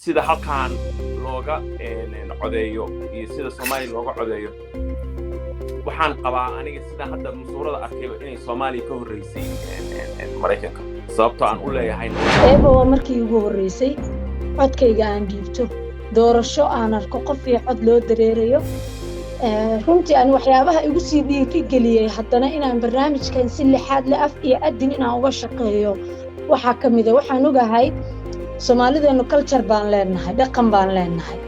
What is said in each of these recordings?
sida halkaan looga codeeyo iyo sida Soomaaliya looga codeeyo waxaan qabaa aniga sida hadda masuurada arkayba inay Soomaaliya ka horeysay Mareykanka sababtoo aan u leeyahay waa markii ugu horeysay codkayga aan dhiibto doorasho aan arko qof iyo cod loo dareerayo runtii aan waxyaabaha igu sii dhiirigeliyay haddana inaan barnaamijkan si lixaad la af iyo adin inaan uga shaqeeyo waxaa ka mid ah waxaan ogahay Soomaalideenu culture baan leenahay dhaqan baan leenahay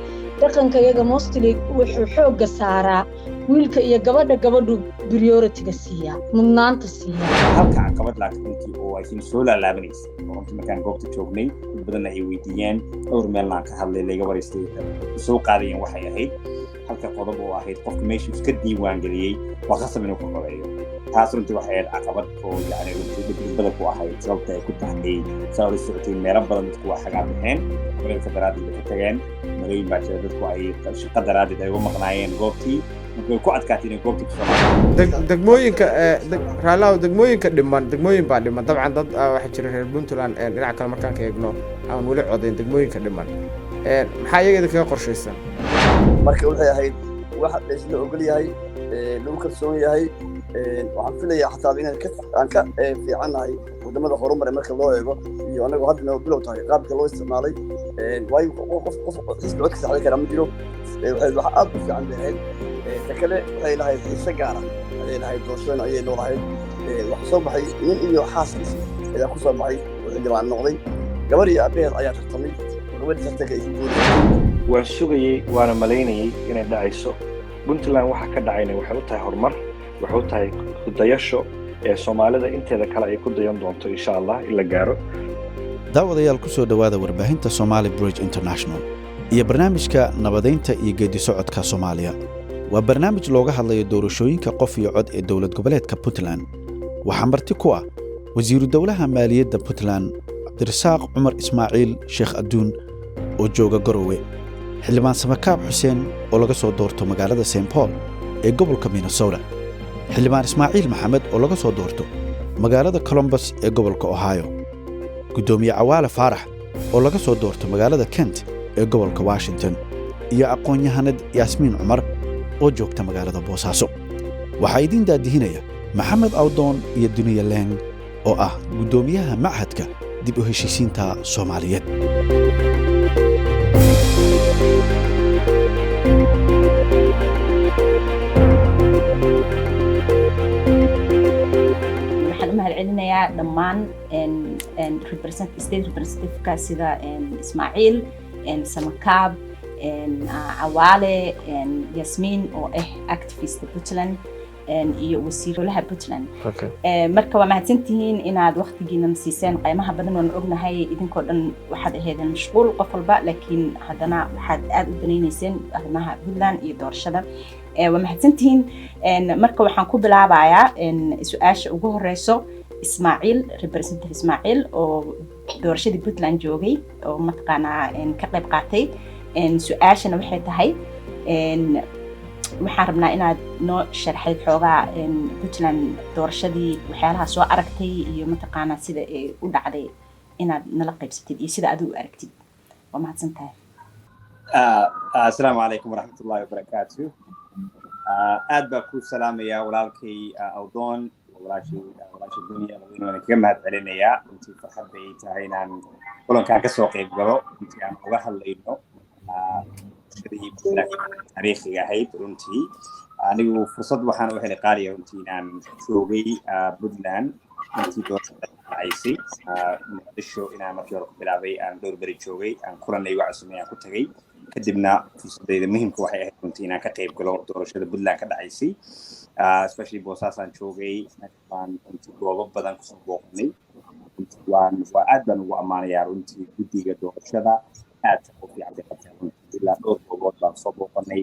dhaqanka iyaga mostly wuxuu xoogga saaraa wiilka iyo gabadhu priority-ga siiya mudnaanta siiya halka caqabad laakiin oo ay soo laalaabanaysa oo markaan goobta joognay badan ay weydiiyeen dhowr meel aan ka hadlay laga wareystay soo qaadayeen waxay ahayd halka qodob oo ahayd qofka meesha iska diiwaan galiyay waa qasab inuu ku qoreeyo taas runtii waxay ahayd caqabad oo yani dibadda ku ahayd sababta ay ku tahay sawir socotay meelo badan dadku waa xagaa bixeen marka daraadid ka tageen marooyin baa jira dadku ay shaqo daraadid ay uga maqnaayeen goobtii markay ku adkaatay inay goobtii ku soo degmooyinka raalaha degmooyinka dhiman degmooyin baa dhiman dabcan dad waxa jira reer Puntland dhinaca kale markaan ka eegno aan wali codeyn degmooyinka dhiman maxaa iyaga kaga qorshaysan marka waxay ahayd waxa la ogol yahay lagu kalsoon yahay waxaan filayaa xataa aan ka fiicanahay wadamada horumar marka loo eego iyo anagu hadda noo bilow tahay qaabka loo isticmaalay waayo qof xisbi codka saxda kara ma jiro waxa aad u fiican lahayd takale waxay lahayd xiise gaara ayay lahayd doorashada ayay noolahayd wax soo baxay nin iyo xaaskiisa ayaa ku soo baxay oo xildhibaan noqday gabar iyo abeer ayaa tartamay gabadhii tartanka ay ku guuleysay waan sugayay waana malaynayay inay dhacayso Puntland waxa ka dhacayna waxay u tahay horumar waxay u tahay dayasho ee Soomaalida inteeda kale ay ku dayan doonto insha Allah in la gaaro daawadayaal ku soo dhawaada warbaahinta Somali Bridge International iyo barnaamijka nabadeynta iyo geedi socodka Soomaaliya waa barnaamij looga hadlayo doorashooyinka qof iyo cod ee dawlad goboleedka Puntland waxa marti ku ah wasiiru dawlaha maaliyadda Puntland Cabdirasaaq Cumar Ismaaciil Sheekh Aduun oo jooga Garowe xildhibaan Samakaab Xuseen oo laga soo doorto magaalada St Paul ee gobolka Minnesota xildhibaan Ismaaciil Maxamed oo laga soo doorto magaalada Columbus ee gobolka Ohio gudoomiye Cawaale Faarax oo laga soo doorto magaalada Kent ee gobolka Washington iyo aqoon-yahanad Yaasmiin Cumar oo joogta magaalada Boosaaso waxa idin daadihinaya Maxamed Awdoon iyo Duniya Leng oo ah gudoomiyaha Machadka dib u heshiisiinta Soomaaliyeed celinayaa dhammaan state representative-ka sida Ismaaciil Samakaab Cawaale Yaasmiin oo activist Puntland iyo wasiirolaha Puntland marka waa mahadsantihiin inaad waqtigiina siiseen qiimaha badan oo ognahay idinkoo dhan waxaad ahaydeen mashquul qof walba laakiin haddana waxaad aad u danaynayseen arrimaha Puntland iyo doorashada waa mahadsantihiin marka waxaan ku bilaabayaa su'aasha ugu horeyso Ismaaciil representative Ismaaciil oo doorashadii Puntland joogay oo mataqaanaa ka qayb qaatay su'aashana waxay tahay waxaan rabnaa inaad noo sharxayd xoogaa Puntland doorashadii waxyaalaha soo aragtay iyo mataqaanaa sida ay u dhacday inaad nala qaybsatid iyo sida aad u aragtid waa mahadsantahay assalaamu calaykum waraxmatullaahi wabarakaatuh aad baa ku salaamaya walaalkay Awdoon walaashii Duniya waan kaga mahadcelinayaa intii farxad ay tahay inaan kulankan ka soo qayb galo intii aan uga hadlayno taariikhiga ahayd runtii anigu fursad waxaan u helay qaaliya runtii inaan joogay Puntland intii doorashada dhacaysay muqdisho inaan markii hore ku bilaabay aan dhowr beri joogay aan kulanay uga cusubay aan ku tagay kadibna fursadayda muhiimka waxay ahayd runtii inaan ka qayb galo doorashada Puntland ka dhacaysay especially Boosaasan joogay aan runtii goobo badan kusoo booqnay waa aad baan ugu ammaanayaa runtii guddiga doorashada aad u fiican bay qabteen ilaa dhowr goobood baan soo booqanay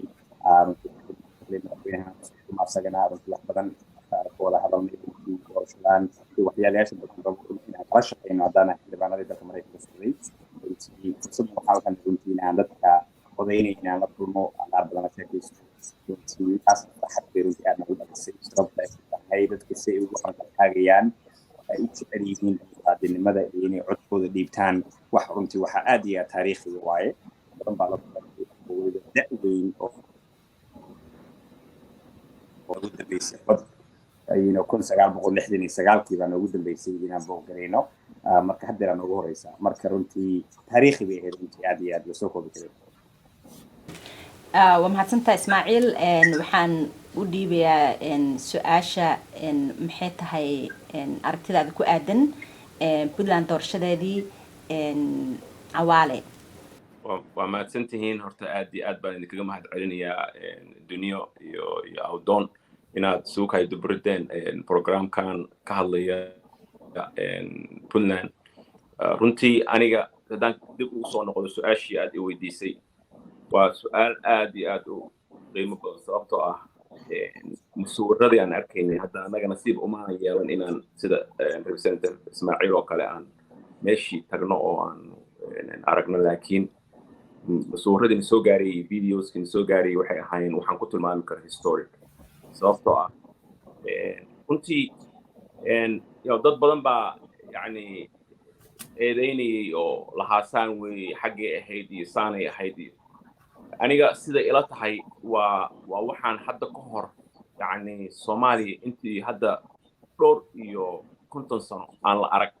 madaxweynaha runtii wax badan wada hadalnay doorashadan iyo waxyaalayaasha badan inaan kala shaqeyno haddana xildhibaanadii dalka Mareykanka sugay fursad waxaa halkan runtii inaan dadka codeynay inaan la kulmo qaar badan la sheekaysto taas farxad bay runtii aad nagu dhalisay sababta ay tahay dadku si ay ugu taagayaan ay u jecel yihiin dimuqraadinimada iyo inay codkooda dhiibtaan wax runtii waxaa aad iyo aad taariikhiga waaye badan baa la da-weyn oo ugu dambeysay cod ayayna 1969 baa noogu dambeysay inaan booqanayno marka hadda noogu horeysa marka runtii taariikhi bay ahayd runtii aad iyo aad la soo koobi karay ومحسنتا إسماعيل وحان وديبيا سؤاشا maxay tahay aragtidaada ku aadan Puntland doorashadeedii Cawaale waa mahadsantihiin horta aad iyo aad baan idinkaga mahad celinayaa Duniyo iyo Awdoon inaad soo kay dubrideen programkan ka hadlaya Puntland runtii aniga hadaan dib u soo noqdo su'aashii aad i weydiisay waa su'aal aad iyo aad u qiimo badan sababtoo ah musuuradii aan arkaynay hadda anaga nasiib uma yeelan inaan sida representative Ismaaciil oo kale aan meeshii tagno oo aan aragno laakiin musuuradii soo gaaray videoskii soo gaaray waxay ahaayeen waxaan ku tilmaami karaa historic sababtoo ah runtii dad badan baa yani eedeynayay oo lahaasaan wey xaggee ahayd iyo saanay ahayd iyo aniga sida ila tahay waa waxaan hadda ka hor yani Soomaaliya intii hadda dhowr iyo 50 sano aan la arag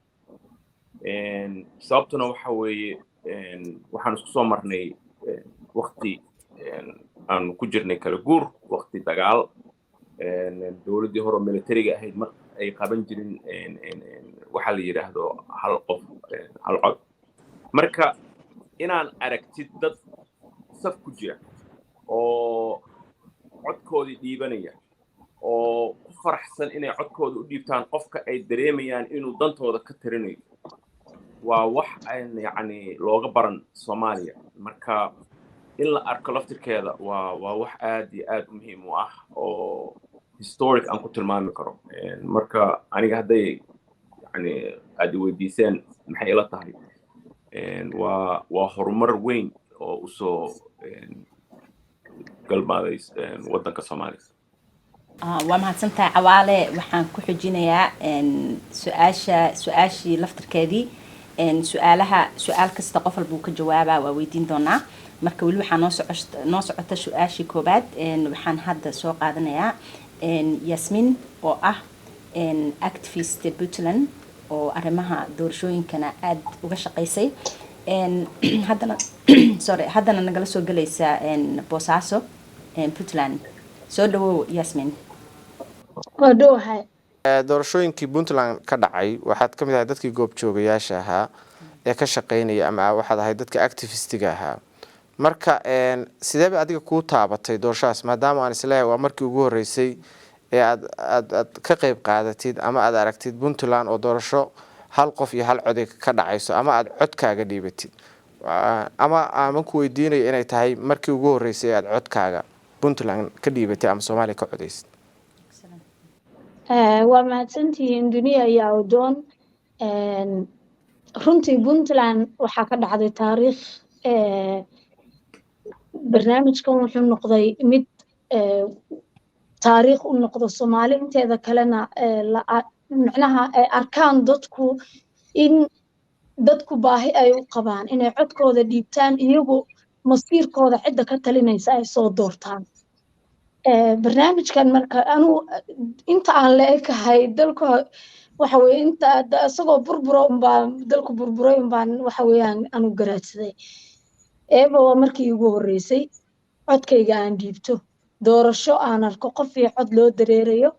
sababtuna waxa weeye waxaan isku soo marnay waqti aan ku jirnay kala guur waqti dagaal dowladii hore militariga ahayd mar ay qaban jirin waxa la yiraahdo hal qof hal cod marka inaan aragtid dad saf ku jira oo codkoodii dhiibanaya oo ku faraxsan inay codkooda u dhiibtaan qofka ay dareemayaan inuu dantooda ka tirinayo waa wax yani looga baran Soomaaliya marka in la arko laftirkeeda waa wax aad iyo aad muhiim u ah oo historic aan ku tilmaami karo marka aniga hadday yani aad weydiiseen maxay ila tahay waa horumar weyn oo u soo galmaaday waddanka Soomaaliya waa mahadsantahay Cawaale waxaan ku xujinayaa su'aashii laftirkeedii su'aal kasta qof walba ka jawaaba waa weydiin doonaa marka wali waxaan noo socota su'aashii koobaad waxaan hadda soo qaadanayaa Yasmin oo ah activist Puntland oo arrimaha doorashooyinkana aad uga shaqeysay haddana nagala soo galaysa Boosaaso Puntland soo dhawow Yasmin wadoohay doorashooyinkii Puntland ka dhacay waxaad ka mid ahayd dadkii goob joogayaasha ahaa ee ka shaqeynaya ama waxaad ahayd dadka activistiga ahaa marka sidee bay adiga ku taabatay doorashadaas maadaama aan isleeyahay waa markii ugu horeysay ee aad ka qayb qaadatid ama aad aragtid Puntland oo doorasho hal qof iyo hal cod ka dhacayso ama aad codkaaga dhiibatid ama aan ku weydiinayo inay tahay markii ugu horeysay aad codkaaga Puntland ka dhiibatay ama Soomaaliya ka codeysay waa mahadsantihiin Duniya iyo Awdoon runtii Puntland waxaa ka dhacday taariikh barnaamijkan wuxuu noqday mid taariikh u noqdo Soomaali inteeda kalena macnaha ay arkaan dadku in dadku baahi ay u qabaan inay codkooda dhiibtaan iyagu masiirkooda cidda ka talinaysa ay soo doortaan barnaamijkan marka anu inta aan la ekahay dalka waxa weeye inta asagoo burburo baa dalku burburay baan waxa weeyaan anu garaadsaday waa markii ugu horeysay codkayga aan dhiibto doorasho aan arko qof iyo cod loo dareerayo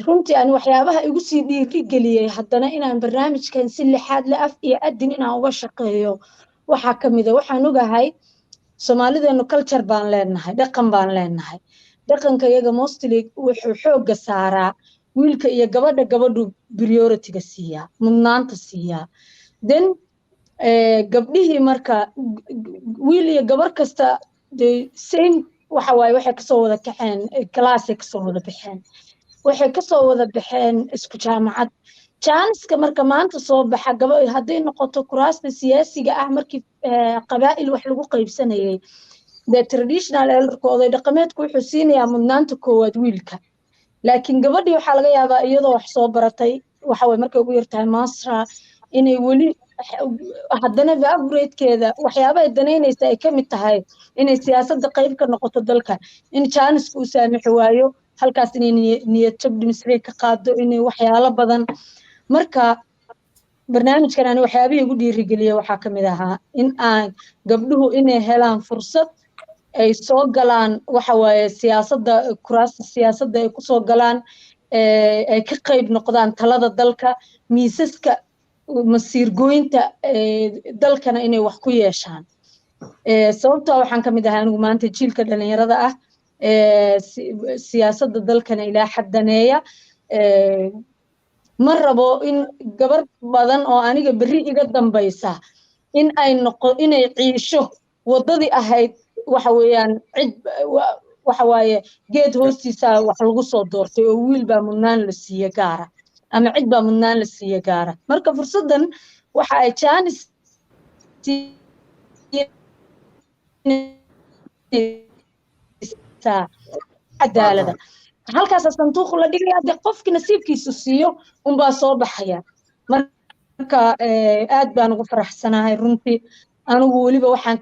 runtii aan waxyaabaha igu sii dhiirigeliyay haddana inaan barnaamijkan si lixaad la af iyo adin inaan uga shaqeeyo waxaa ka mid ah waxaan ogahay Soomaalideenu culture baan leenahay dhaqan baan leenahay dhaqanka iyaga mostly wuxuu xooga saaraa wiilka iyo gabadhu priority-ga siiya mudnaanta siiya then gabdhihii marka wiil iyo gabar kasta the same waxa waaye waxay kasoo wada kaceen class kasoo wada baxeen waxay kasoo wada baxeen isku jaamacad jaaniska marka maanta soo baxa gabadh haday noqoto kuraasta siyaasiga ah markii qabaa'il wax lagu qaybsanayay the traditional elderkooda dhaqameedku wuxuu siinayaa mudnaanta koowaad wiilka laakiin gabadhii waxaa laga yaabaa iyadoo wax soo baratay waxa way markay ugu yartahay master inay weli haddana evaporatekeeda waxyaabaha danaynaysa ay ka mid tahay inay siyaasadda qayb ka noqoto dalka in jaanisku uu saamixi waayo halkaas inay niyad jab dhimisray ka qaado inay waxyaalo badan marka barnaamijkan ani waxyaabihii ugu dhiirigeliya waxaa ka mid ahaa in aan gabdhuhu inay helaan fursad ay soo galaan waxa waaye siyaasadda kuraasta siyaasadda ay kusoo galaan ay ka qayb noqdaan talada dalka miisaska masiir gooynta dalkana inay wax ku yeeshaan sababtoo waxaan ka mid ahaa anigu maanta jiilka dhalinyarada ah siyaasadda dalkana ilaa xadaneeya ma rabo in gabar badan oo aniga berri iga dambaysa inay ciisho waddadii ahayd waxa weeyaan cid waxa waaye geed hoostiisa wax lagu soo doortay oo wiil baa mudnaan la siiye gaara ama cid baa mudnaan la siiye gaara marka fursaddan waxa ay jaanis cadaalada halkaas sanduuq la dhigaya de qofki nasiibkiisu siiyo unbaa soo baxaya marka aad baan ugu faraxsanahay runtii anigu weliba waxaan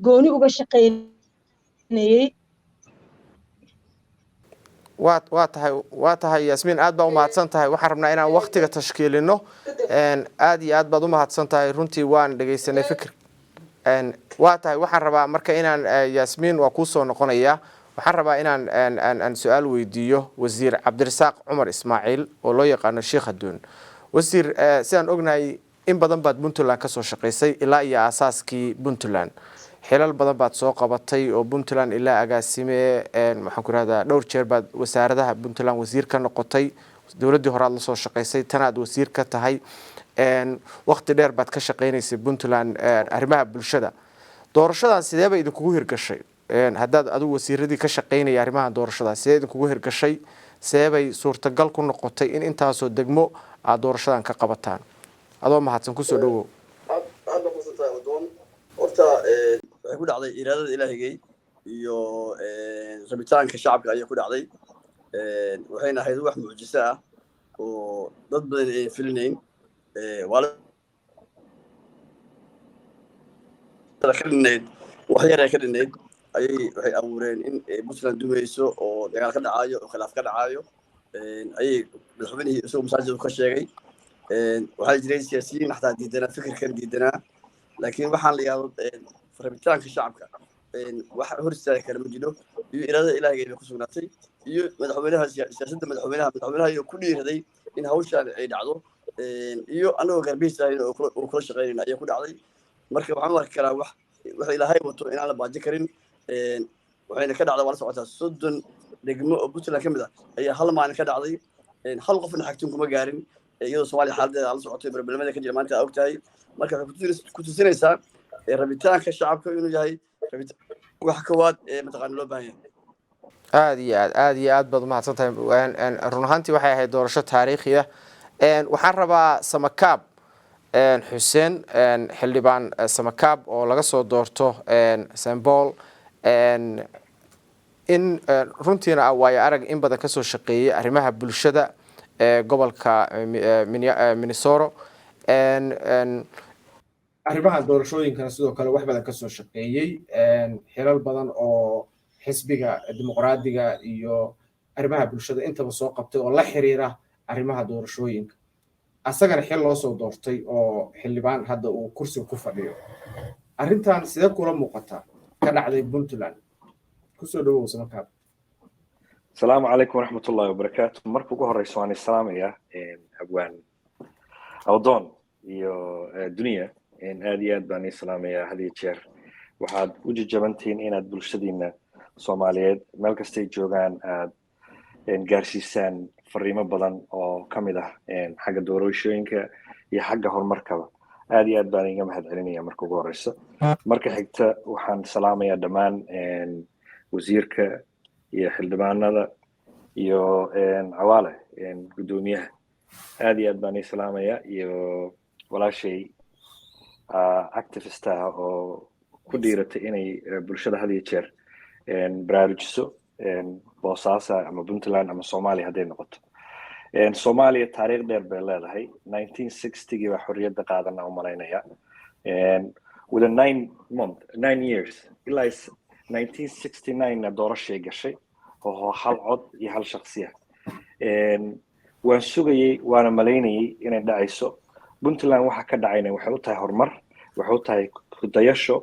gooni uga shaqaynayay waa tahay yaasmiin aad baa u mahadsan tahay waxaan rabnaa inaan waqtiga tashkiilino aad iyo aad baad u mahadsan tahay runtii waan dhegaysanay fikir waa tahay waxaan rabaa marka inaan yaasmiin waa kuu soo noqonayaa waxaan rabaa inaan su-aal weydiiyo wasiir cabdirasaaq cumar ismaaciil oo loo yaqaano sheekh aduun wasiir sidaan ognahay in badan baad puntland kasoo shaqaysay ilaa iyo aasaaskii puntland xilal badan baad soo qabatay oo puntland ilaa agaasime maxaan ku rahdaa dhowr jeer baad wasaaradaha puntland wasiir ka noqotay dowladdii horaad la soo shaqaysay tanaad wasiir ka tahay waqti dheer baad ka shaqaynaysay puntland arrimaha bulshada doorashadan sidee bay idinkugu hirgashay haddaad adigu wasiiradii ka shaqaynaya arrimaha doorashada sidee idinkugu hirgashay sidee bay suurtagal ku noqotay in intaasoo degmo aad doorashadan ka qabataan adoo mahadsan kusoo dhawow aad baa kusantahay wadoon horta waxay ku dhacday iraadada ilaahigay iyo rabitaanka shacabka ayaa ku dhacday waxayna ahayd wax mucjiso ah oo dad badan ay filinayn wax yar ay ka dhinayd waxay abuureen in puntland dumayso oo dagaal ka dhacayo oo khilaaf ka dhacayo ayay madaxweynihii isagoo masaajid ka sheegay waxaa jiray siyaasiyiin xataa diidanaa fikirkan diidanaa laakiin waxaan la yidhahdo rabitaanka shacabka wax hor istaagi kara ma jiro iyo iraadada ilaahigay bay ku sugnaatay iyo madaxweynaha siyaasadda madaxweynaha iyo ku dhiiraday in hawshaan ay dhacdo iyo anagoo garbihiis ahayn oo kula shaqaynayna ayaa ku dhacday marka waxaan arki karaa wax ilaahay wato inaan la baaji karin waxayna ka dhacda waa la socotaa 30 degmo oo puntland ka mid ah ayaa hal maalin ka dhacday hal qofna xagtun kuma gaarin iyadoo soomaaliya xaaladeeda la socotay barnaamijyada ka jira maanta aad ogtahay marka waxay ku tusinaysaa rabitaanka shacabka inuu yahay wax kawaad mataqaana loo baahan yahay aad iyo aad baad umahadsan tahay run ahaantii waxay ahayd doorasho taariikhi ah waxaan rabaa samakaab xuseen xildhibaan samakaab oo laga soo doorto sambol in runtiina waayo arag in badan kasoo shaqeeyay arrimaha bulshada gobolka Minnesota arrimaha doorashooyinkana sidoo kale wax badan kasoo shaqeeyay xilal badan oo xisbiga dimuqraadiga iyo arrimaha bulshada intaba soo qabtay oo la xiriira arrimaha doorashooyinka asagana xil loo soo doortay oo xildhibaan hadda uu kursiga ku fadhiyo arrintan sidee kula muuqata ka dhacday puntland kusoo dhawow samakaab السلام عليكم ورحمة الله وبركاته مركو جوهر رئيسواني السلام يا أبوان أوضون يو دنيا إن هذه بني السلام يا هذه تشير وحد وجد جبنتين إن أدبلشتدينا صوماليات ملك ستيج جوغان إن جارسيسان فريمة بدن أو كمدة إن حاجة دوروشينك هي حاجة هالمركبة هذه بني جمهد علنية مركو جوهر رئيس مركو حكت وحن سلام يا دمان إن وزيرك iyo xildhibaanada iyo cawaale gudoomiyaha aad iyo aad baan islaamaya iyo walaashay activist ah oo ku dhiiratay inay bulshada had iyo jeer baraarujiso boosaasa ama puntland ama soomaaliya hadday noqoto Soomaaliya taariikh dheer bay leedahay 1960 baa xorriyadda qaadanaa u malaynaya with a 9 years ilaa 1969 doorashay gashay oo hal cod iyo hal shakhsiya waan sugayay waana malaynayay inay dhacayso Puntland waxa ka dhacayna waxay u tahay horumar waxay u tahay kudayasho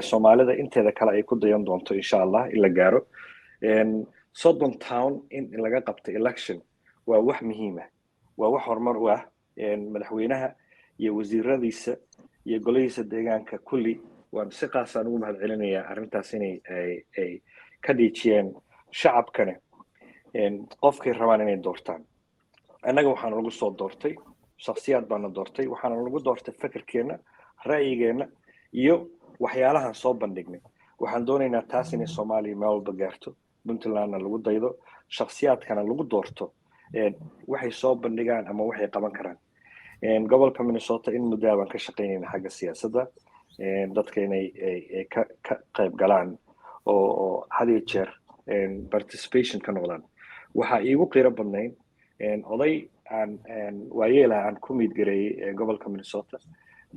Soomaalida inteeda kale ay ku dayan doonto insha Allah in la gaaro Southern Town in laga qabto election waa wax muhiim ah waa wax horumar u ah madaxweynaha iyo wasiiradiisa iyo golahiisa deegaanka kulli waan si qaas ah ugu mahadcelinayaa arrintaas inay ay ka dhiijiyeen shacabkana qofkay rabaan inay doortaan annaga waxaan lagu soo doortay shakhsiyaad baan doortay waxaan lagu doortay fikirkeena ra'yigeena iyo waxyaalahan soo bandhignay waxaan doonaynaa taas inay Soomaaliya meel walba gaarto Puntlandna lagu daydo shakhsiyaadkana lagu doorto waxay soo bandhigaan ama waxay qaban karaan gobolka Minnesota in muddo baan ka shaqeynayna xagga siyaasadda dadka inay ka qayb galaan oo had iyo jeer participation ka noqdaan waxa iigu qiiro badnayn oday aan waayeelaha aan ku mid gareeyay gobolka Minnesota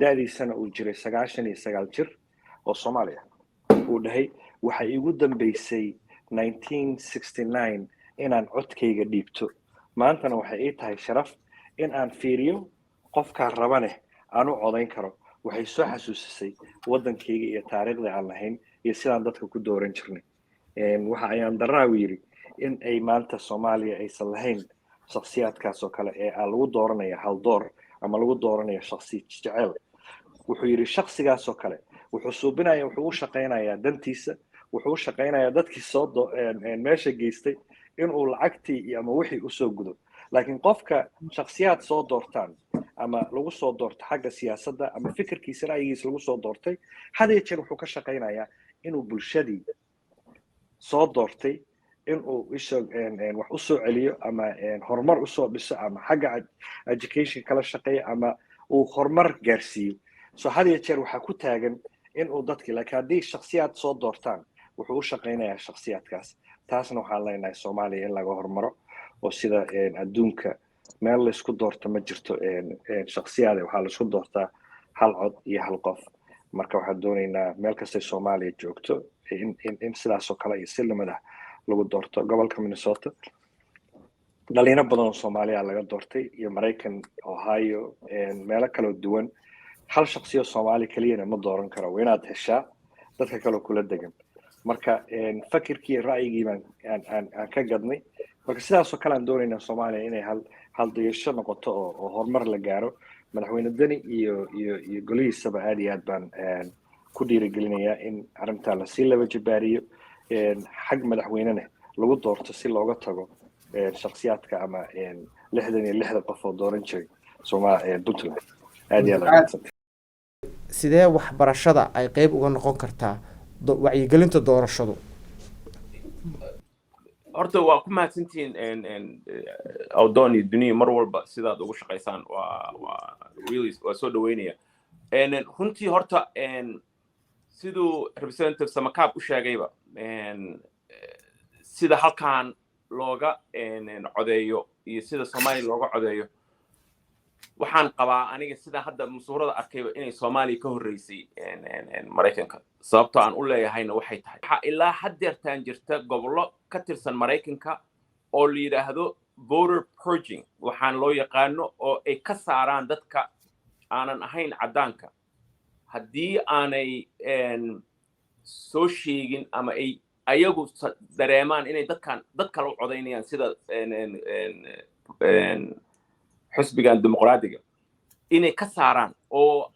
da'diisana uu jiray 99 jir oo Soomaaliya uu dhahay waxa iigu dambeysay 1969 inaan codkayga dhiibto maantana waxa ay tahay sharaf in aan fiiriyo qofka rabane aan u codayn karo waxay soo xasuusisay wadankayga iyo taariikhda aan lahayn iyo sidaan dadka ku dooran jirnay waxa ayaan daraawi yiri in ay maanta Soomaaliya aysan lahayn shakhsiyaadkaas oo kale ee lagu dooranaya hal door ama lagu dooranaya shakhsi jecel wuxuu yiri shakhsigaas oo kale wuxuu suubinayaa wuxuu u shaqeynayaa dantiisa wuxuu u shaqeynayaa dadkii soo meesha geystay inuu lacagtii ama wixii u soo gudo laakiin qofka shakhsiyaad soo doortaan ama lagu soo doorto xagga siyaasadda ama fikirkiisa ra'yigiisa lagu soo doortay hadii jeer wuxuu ka shaqeynayaa inuu bulshadii soo doortay inuu wax u soo celiyo ama horumar u soo dhiso ama xagga education kala shaqeeyo ama uu horumar gaarsiiyo soo hadii jeer waxa ku taagan inuu dadkii laakiin haddii shakhsiyaad soo doortaan wuxuu u shaqeynayaa shakhsiyaadkaas taasna waxaan leenahay Soomaaliya in laga hormaro oo sida adduunka meel la isku doorto ma jirto shakhsiyaad waxa la isku doortaa hal cod iyo hal qof marka waxaan doonaynaa meel kasta Soomaaliya joogto in sidaas oo kale iyo si lamada lagu doorto gobolka Minnesota dhalinyaro badan oo Soomaaliya laga doortay iyo Mareykan Ohio meelo kala duwan hal shakhsiyo Soomaali kaliya ma dooran karo inaad heshaa dadka kale kula degan marka fakirkii ra'yigii aan ka gadnay marka sidaas oo kale aan doonaynaa Soomaaliya inay hal dayasho noqoto oo horumar la gaaro madaxweyne Dani iyo golihiisaba aad iyo aad baan ku dhiirigelinayaa in arrinta la sii laba jibaariyo xag madaxweynena lagu doorto si looga tago shakhsiyaadka ama 66 qof oo dooran jiray Soomaaliya Puntland aad iyo aad sidee waxbarashada ay qayb uga noqon kartaa wacyigelinta doorashadu horta waa ku mahadsantiin Awdoon iyo Duniya mar walba sidaad ugu shaqeysaan waa really waa soo dhaweynaya runtii horta sidoo representative Samakaab u sheegayba sida halkaan looga codeeyo iyo sida Soomaaliya looga codeeyo waxaan qabaa aniga sida hadda musuurada arkayba inay Soomaaliya ka horeysay Mareykanka sababtoo aan u leeyahayna waxay tahay waxa ilaa haddeertaan jirta gobollo ka tirsan Mareykanka oo la yiraahdo voter purging waxaan loo yaqaano oo ay ka saaraan dadka aanan ahayn cadaanka haddii aanay soo sheegin ama ay ayagu dareemaan inay dad kale u codeynayaan sida xisbigan dimuqraadiga inay ka saaraan oo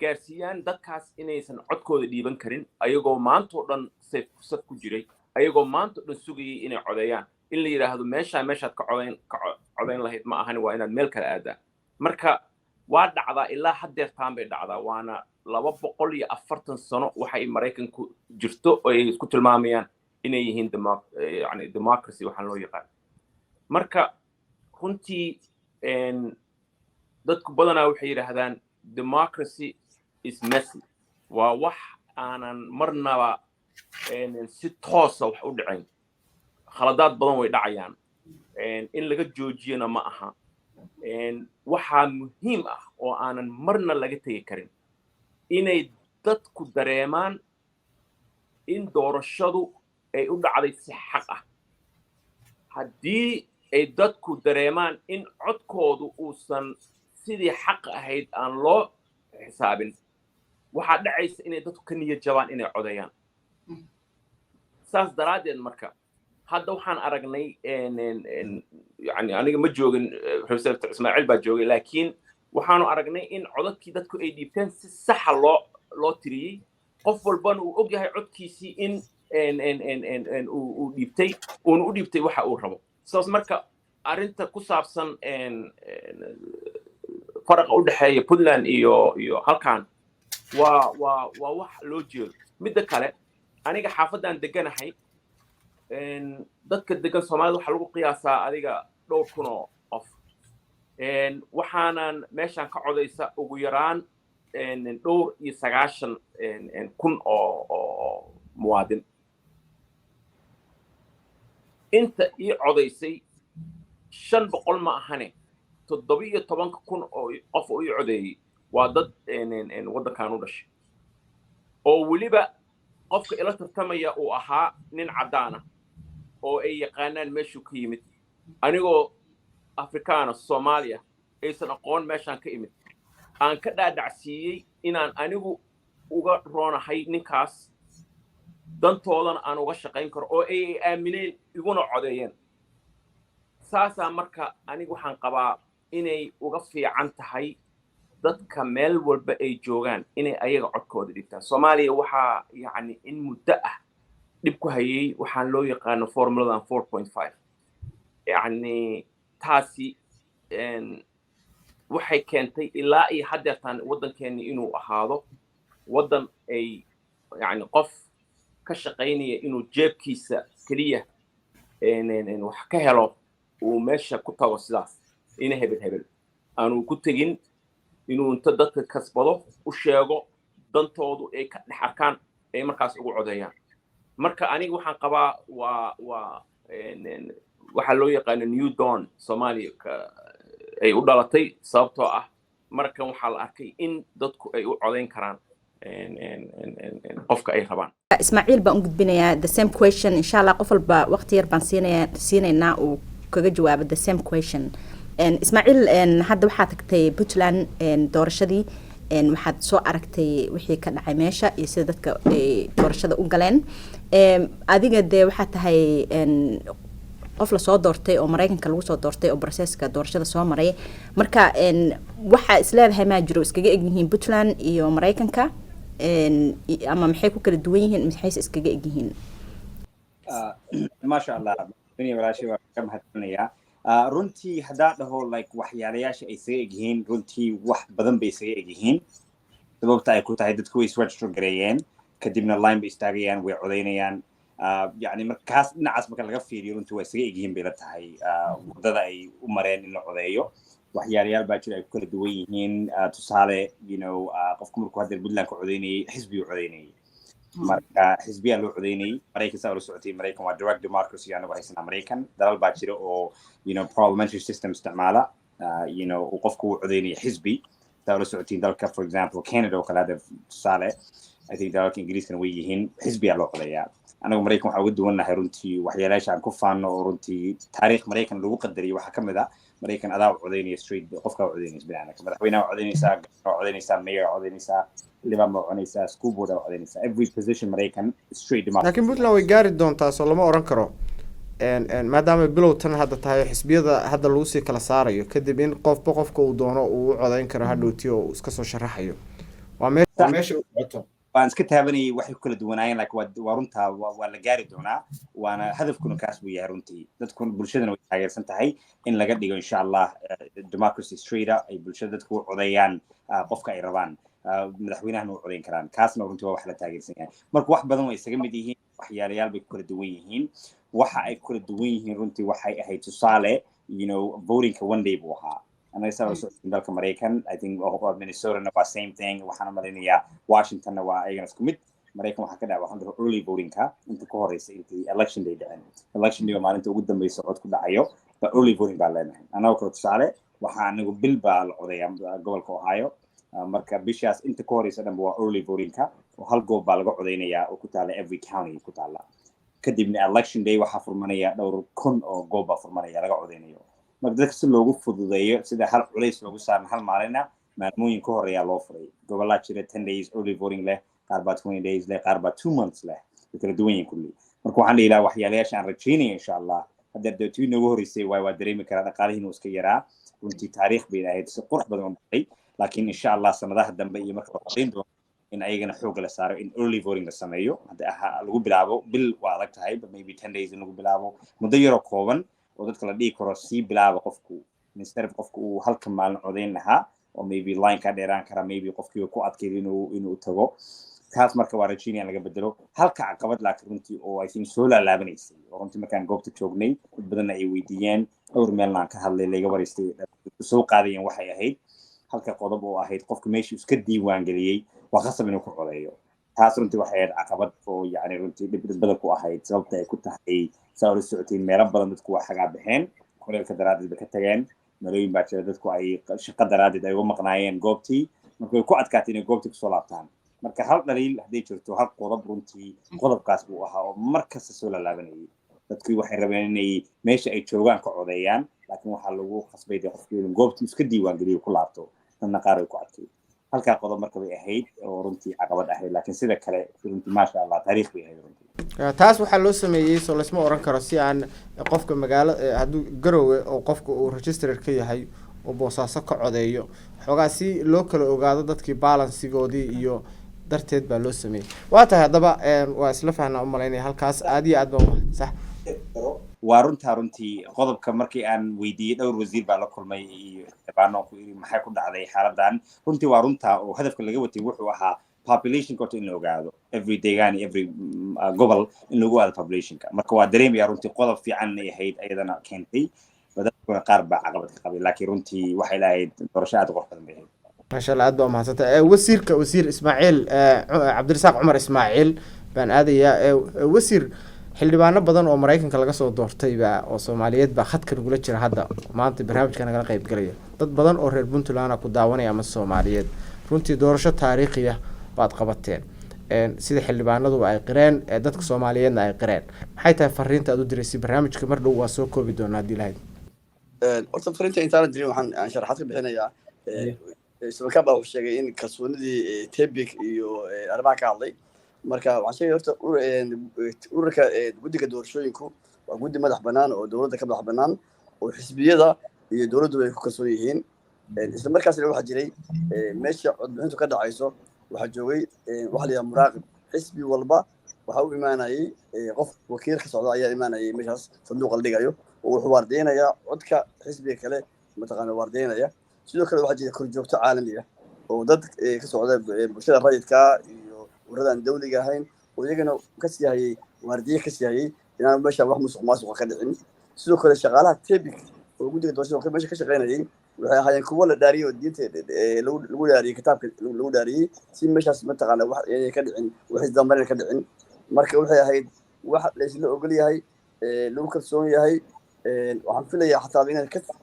gaarsiiyaan dadkaas inaysan codkooda dhiiban karin ayagoo maanta oo dhan fursad ku jiray ayagoo maanta oo dhan sugayay inay codeeyaan in la yiraahdo meeshaad ka codeyn lahayd ma ahan waa inaad meel kale aadaan marka waa dhacdaa ilaa haddeertaan bay dhacdaa waana 240 sano waxay Mareykanku jirto oo ay isku tilmaamayaan inay yihiin democracy waxaan loo yaqaan marka runtii dadku badanaa waxay yiraahdaan democracy is messy waa wax aanan marnaba si toos ah wax u dhacayn khaladaad badan way dhacayaan in laga joojiyana ma aha waxaa muhiim ah oo aanan marna laga tegi karin inay dadku dareemaan in doorashadu ay u dhacday si xaq ah haddii ay dadku dareemaan in codkoodu uusan sidii xaq ahayd aan loo xisaabin waxaa dhacaysa inay dadku ka niyad jabaan inay codeeyaan saas daraaddeed marka hadda waxaan aragnay yani aniga ma joogin professor Ismaaciil baa joogay laakiin waxaanu aragnay in codadkii dadku ay dhiibteen si saxa loo tiriyey qof walbana uu og yahay codkiisii in uu dhiibtay uuna u dhiibtay waxa uu rabo saas marka arrinta ku saabsan faraqa u dhexeeya Puntland iyo halkan waa wax loo jeedo midda kale aniga xaafadan deganahay dadka degan Soomaalida waxa lagu qiyaasaa adiga dhowr kun oo qof waxaanan meeshan ka codaysa ugu yaraan dhowr iyo 90 kun oo muwaadin inta ii codaysay 500 ma ahane 17 kun oo qof oo ii codeeyay waa dad waddankan u dhashay oo weliba qofka ila tartamaya uu ahaa nin cadaan ah oo ay yaqaanaan meeshuu ka yimid anigoo afrikaana Soomaaliya aysan aqoon meeshaan ka imid aan ka dhaadhacsiiyey inaan anigu uga roonahay ninkaas dantoodana aan uga shaqayn karo oo ay aamineen iguna codeeyeen saasaa marka anigu waxaan qabaa inay uga fiican tahay dadka meel walba ay joogaan inay ayaga codkooda dhigtaan Soomaaliya waxaa yani in muddo ah dib ku hayay waxaan loo yaqaano formuladan 4.5 yani taasi waxay keentay ilaa iyo haddeertan waddankeeni inuu ahaado waddan ay yani qof ka shaqaynaya inuu jeebkiisa kaliya wax ka helo uu meesha ku tago sidaas ina hebel aanu ku tegin inuu inta dadka kasbado u sheego dantoodu ay ka dhex arkaan ay markaas ugu codeeyaan marka aniga waxaan qabaa waxa loo yaqaano new dawn Soomaaliya ay u dhalatay sababtoo ah markan waxaa la arkay in dadku ay u codeyn karaan qofka ay rabaan Ismaaciil baan u gudbinayaa the same question insha Allah qof walba waqti yar baan siinaynaa uu kaga jawaabo the same question Ismaaciil hadda waxaa tagtay Puntland doorashadii waxaad soo aragtay wixii ka dhacay meesha iyo sida dadka ay doorashada u galeen adiga de waxa tahay qof la soo doortay oo Mareykanka lagu soo doortay oo processka doorashada soo maray marka waxa isleedahay ma jiro iskaga egyihiin Puntland iyo Mareykanka ama maxay ku kala duwan yihiin maxay iskaga egyihiin ma sha Allah bani walaashi waa ka mahadsanaya runtii hadaa dhaho like waxyaalayaasha ay isaga egyihiin runtii wax badan bay isaga egyihiin sababta ay ku tahay dadku way register gareeyeen kadibna line bay istaagayaan way codeynayaan يعني مركز نعس مكان لقى فيديو أنتوا واسقي جيم بلتهاي وده أي أمرين اللي قضيه وحيا ريال باكر كل دويين تصالح قفكم القادر بدلنا كعديني حزبي وعديني مركز حزبي اللي عديني أمريكا سألوا السعودية أمريكا ما direct democracy يعني وحيسن أمريكان ده الباكر أو parliamentary system استعماله وقفكم عديني حزبي سألوا السعوديين ده for example Canada وكذا تصالح I think ده الإنجليز كانوا ويهين حزبي اللي قضيه أنا أمريكا waxaa duwanahay runtii waxyaalaha aan ku faano oo runtii taariikh Mareykan lagu qadariyo waxa kamid ah Mareykan adaa codeynaya street qofka codeynaysa bilaanka madaxweynaha codeynaysa mayor codeynaysa libaama codeynaysa school board codeynaysa every position Mareykan straight democracy laakiin Puntland way gaari doontaa soo lama oran karo maadaama bilow tan hadda tahay xisbiyada hadda lagu sii kala saarayo kadib in qofka uu doono uu codeyn karo hadhowtii oo iska soo sharaxayo waa meesha uu wato waan iska taabanayay waxay kala duwanaayeen laakiin waa runtaa waa la gaari doonaa waana hadafkuna kaas buu yahay runtii dadku bulshadana way taageersan tahay in laga dhigo insha Allah democracy straighter ay bulshada dadku u codeeyaan qofka ay rabaan madaxweynahana u codeyn karaan kaasna runtii waa wax la taageersan yahay marka wax badan way isaga mid yihiin waxyaalayaal bay kala duwan yihiin waxa ay kala duwan yihiin runtii waxay ahayd tusaale votingka one day buu ahaa أنا سأقول dalka Mareykan I think Minnesota waa same thing waxaan malinayaa Washington waa ayagana isku mid Mareykan waxa ka dhacay waxaan early voting ka inta ka horeysay intii election day dhacay election day maalinta ugu dambeysay cod ku dhacayo early voting baa leenahay anagoo kale tusaale waxaa anigu bil baa la codeeyaa gobolka Ohio marka bishaas inta ka horeysa dhanba waa early voting-ka oo hal goob baa laga codeynayaa oo ku taala every county ku taala kadibna election day waxaa furmanaya dhowr kun oo goob baa furmanaya laga codeynayo marka dadka si loogu fududeeyo sida hal culays loogu saaran hal maalina maalmooyin ka horeeya loo furay gobolada jira 10 days early voting leh qaar baa 20 days leh qaar baa 2 months leh kala duwan yihiin kulli marka waxaan leeyahay waxyaalayaasha aan rajaynaya insha Allah hadda dadweyne nagu horeysay waa dareemi karaa dhaqaalihiina iska yaraa runtii taariikh bay ahayd si qurux badan u baxay laakiin insha Allah sanadaha dambe iyo marka la qorin doono in ayagana xoog la saaro in early voting la sameeyo hadda lagu bilaabo bil waa adag tahay but maybe 10 days lagu bilaabo muddo yar oo kooban oo dadka la dhigi karo si bilaabo qofku instead of qofku uu halka maalin codeyn lahaa oo maybe line ka dheeraan kara maybe qofkii ku adkeeyo inuu tago kaas marka waa rajaynaya laga bedelo halka caqabad laakiin runtii oo I think soo laalaabanaysa oo runtii markaan goobta joognay dad badan ay weydiiyeen dhowr meelna ka hadlay laga wareystay soo qaadayeen waxay ahayd halka qodob oo ahayd qofka meeshii iska diiwaan galiyay waa qasab inuu ku codeeyo taas runtii waxay ahayd caqabad oo yani runtii dib badan ku ahayd sababta ay ku tahay sawir socotiin meelo badan dadku waa xagaa baxeen kuleelka daraadid ka tageen malooyin baa jira dadku ay shaqo daraadid ay uga maqnaayeen goobtii marka way ku adkaatay inay goobtii kusoo laabtaan marka hal dhaliil hadday jirto hal qodob runtii qodobkaas uu ahaa oo markasta soo laalaabanayay dadkii waxay rabeen inay meesha ay joogaan ka codeeyaan laakiin waxaa lagu qasbay qofkii inuu goobtii iska diiwaan geliyo ku laabto dadna qaar ay ku adkay halkaa qodob marka bay ahayd oo runtii caqabad ahayd laakiin sida kale runtii maasha Allah taariikh bay ahayd runtii taas waxaa loo sameeyey soo laysma oran karo si aan qofka magaalo hadduu garowe oo qofka uu registered ka yahay oo boosaaso ka codeeyo xoogaa si loo kala ogaado dadkii balansigoodii iyo darteed baa loo sameeyey waa tahay haddaba waa isla fahnaa u malaynaya halkaas aad iyo aad baan sax waa runtii qodobka markii aan weydiiyey dhowr wasiir baa la kulmay iyo xildhibaano ku yiri maxay ku dhacday xaaladan runtii waa runtaa oo hadafka laga watay wuxuu ahaa population-ka in la ogaado every deegaan iyo every gobol in lagu ogaado population-ka marka waa dareemaya runtii qodob fiican ay ahayd ayadana keentay dadkuna qaar baa caqabad ka qabay laakiin runtii waxay lahayd doorasho aad qurux badan bay ahayd maasha Allah aad baa mahadsantahay wasiir Ismaaciil Cabdirasaaq Cumar Ismaaciil baan aadayaa wasiir xildhibaano badan oo Mareykanka laga soo doortay oo Soomaaliyeed baa khadka nagula jira hadda maanta barnaamijka naga qayb galaya dad badan oo reer Puntland ku daawanaya ama Soomaaliyeed runtii doorasho taariikhi ah baad qabateen sida xildhibaanadu ay qireen dadka Soomaaliyeedna ay qireen maxay tahay fariinta aad u direysay barnaamijka mar dhow waa soo koobi doonaa dilahayd horta fariinta intaan dirin waxaan sharaxaad ka bixinayaa isla baa uu sheegay in kalsoonidii Tebik iyo arrimaha ka hadlay marka waxaan sheegay horta ururka guddiga doorashooyinku waa guddi madax bannaan oo dowladda ka madax bannaan oo xisbiyada iyo dowladdu ay ku kalsoon yihiin isla markaasna waxaa jiray meesha codbixintu ka dhacayso waxaa joogay waxa la yidhaha muraaqib xisbi walba waxaa u imaanayay qof wakiil ka socda ayaa imaanayay meeshaas sanduuqa la dhigayo oo wuxuu waardeynayaa codka xisbiga kale mataqaana waardeynaya sidoo kale waxaa jira korjoogto caalami ah oo dad ka socda bulshada rayidka iyo ururadan dawliga ahayn oo iyagana ka sii hayay waardiye ka sii hayay inaan meesha wax musuqmaasuqa ka dhicin sidoo kale shaqaalaha Tebik oo guddiga doorashada meesha ka shaqeynayay waxay ahaayeen kuwo la dhaariyay oo diinta lagu dhaariyay kitaabka lagu dhaariyay si meeshaas mataqaana wax ay ka dhicin wax isdambarin ka dhicin marka waxay ahayd wax la isla ogol yahay lagu kalsoon yahay waxaan filayaa xataa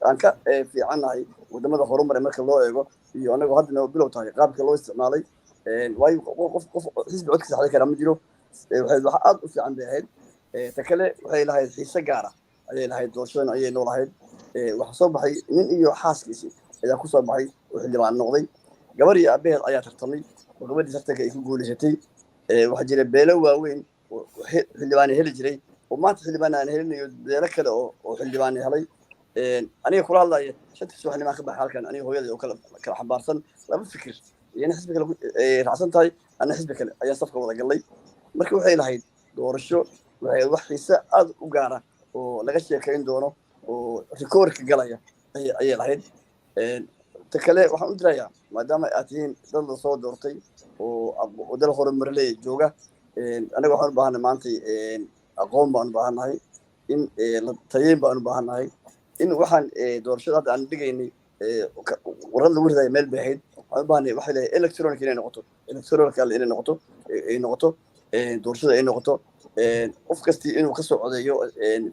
aan ka fiicanahay wadamada horumaray marka loo eego iyo anagu haddana bilow tahay qaabka loo isticmaalay waayo qof xisbi codka saxday kara ma jiro waxay wax aad u fiican bay ahayd ta kale waxay lahayd xiise gaara ayay lahayd doorashadan ayay noo lahayd waxaa soo baxay nin iyo xaaskiisii ayaa ku soo baxay oo xildhibaan noqday gabar iyo aabaheed ayaa tartamay oo gabadhii tartanka ay ku guulaysatay waxaa jira beelo waaweyn oo xildhibaan heli jiray oo maanta xildhibaan aan helinayo beelo kale oo xildhibaan helay aniga kula hadlaya shantii subax nimaan ka baxay halkan aniga hooyaday oo kala xambaarsan laba fikir iyana xisbi kale raacsan tahay ana xisbi kale ayaan safka wada galnay marka waxay lahayd doorasho waxay wax xiise aad u gaara oo laga sheekayn doono oo rikoorka galaya ayay lahayd ta kale waxaan u dirayaa maadaama aad tihiin dad la soo doortay oo dal horumarley jooga anaga waxaan u baahanay maanta aqoon baan u baahannahay in tayeyn baan u baahannahay in waxaan doorashada hadda aan dhigaynay warad lagu ridayo meel bay ahayd waxaan u baahanay waxay leeyahay electronic inay noqoto electronical inay noqoto doorashada ay noqoto qof kastii inuu ka soo codeeyo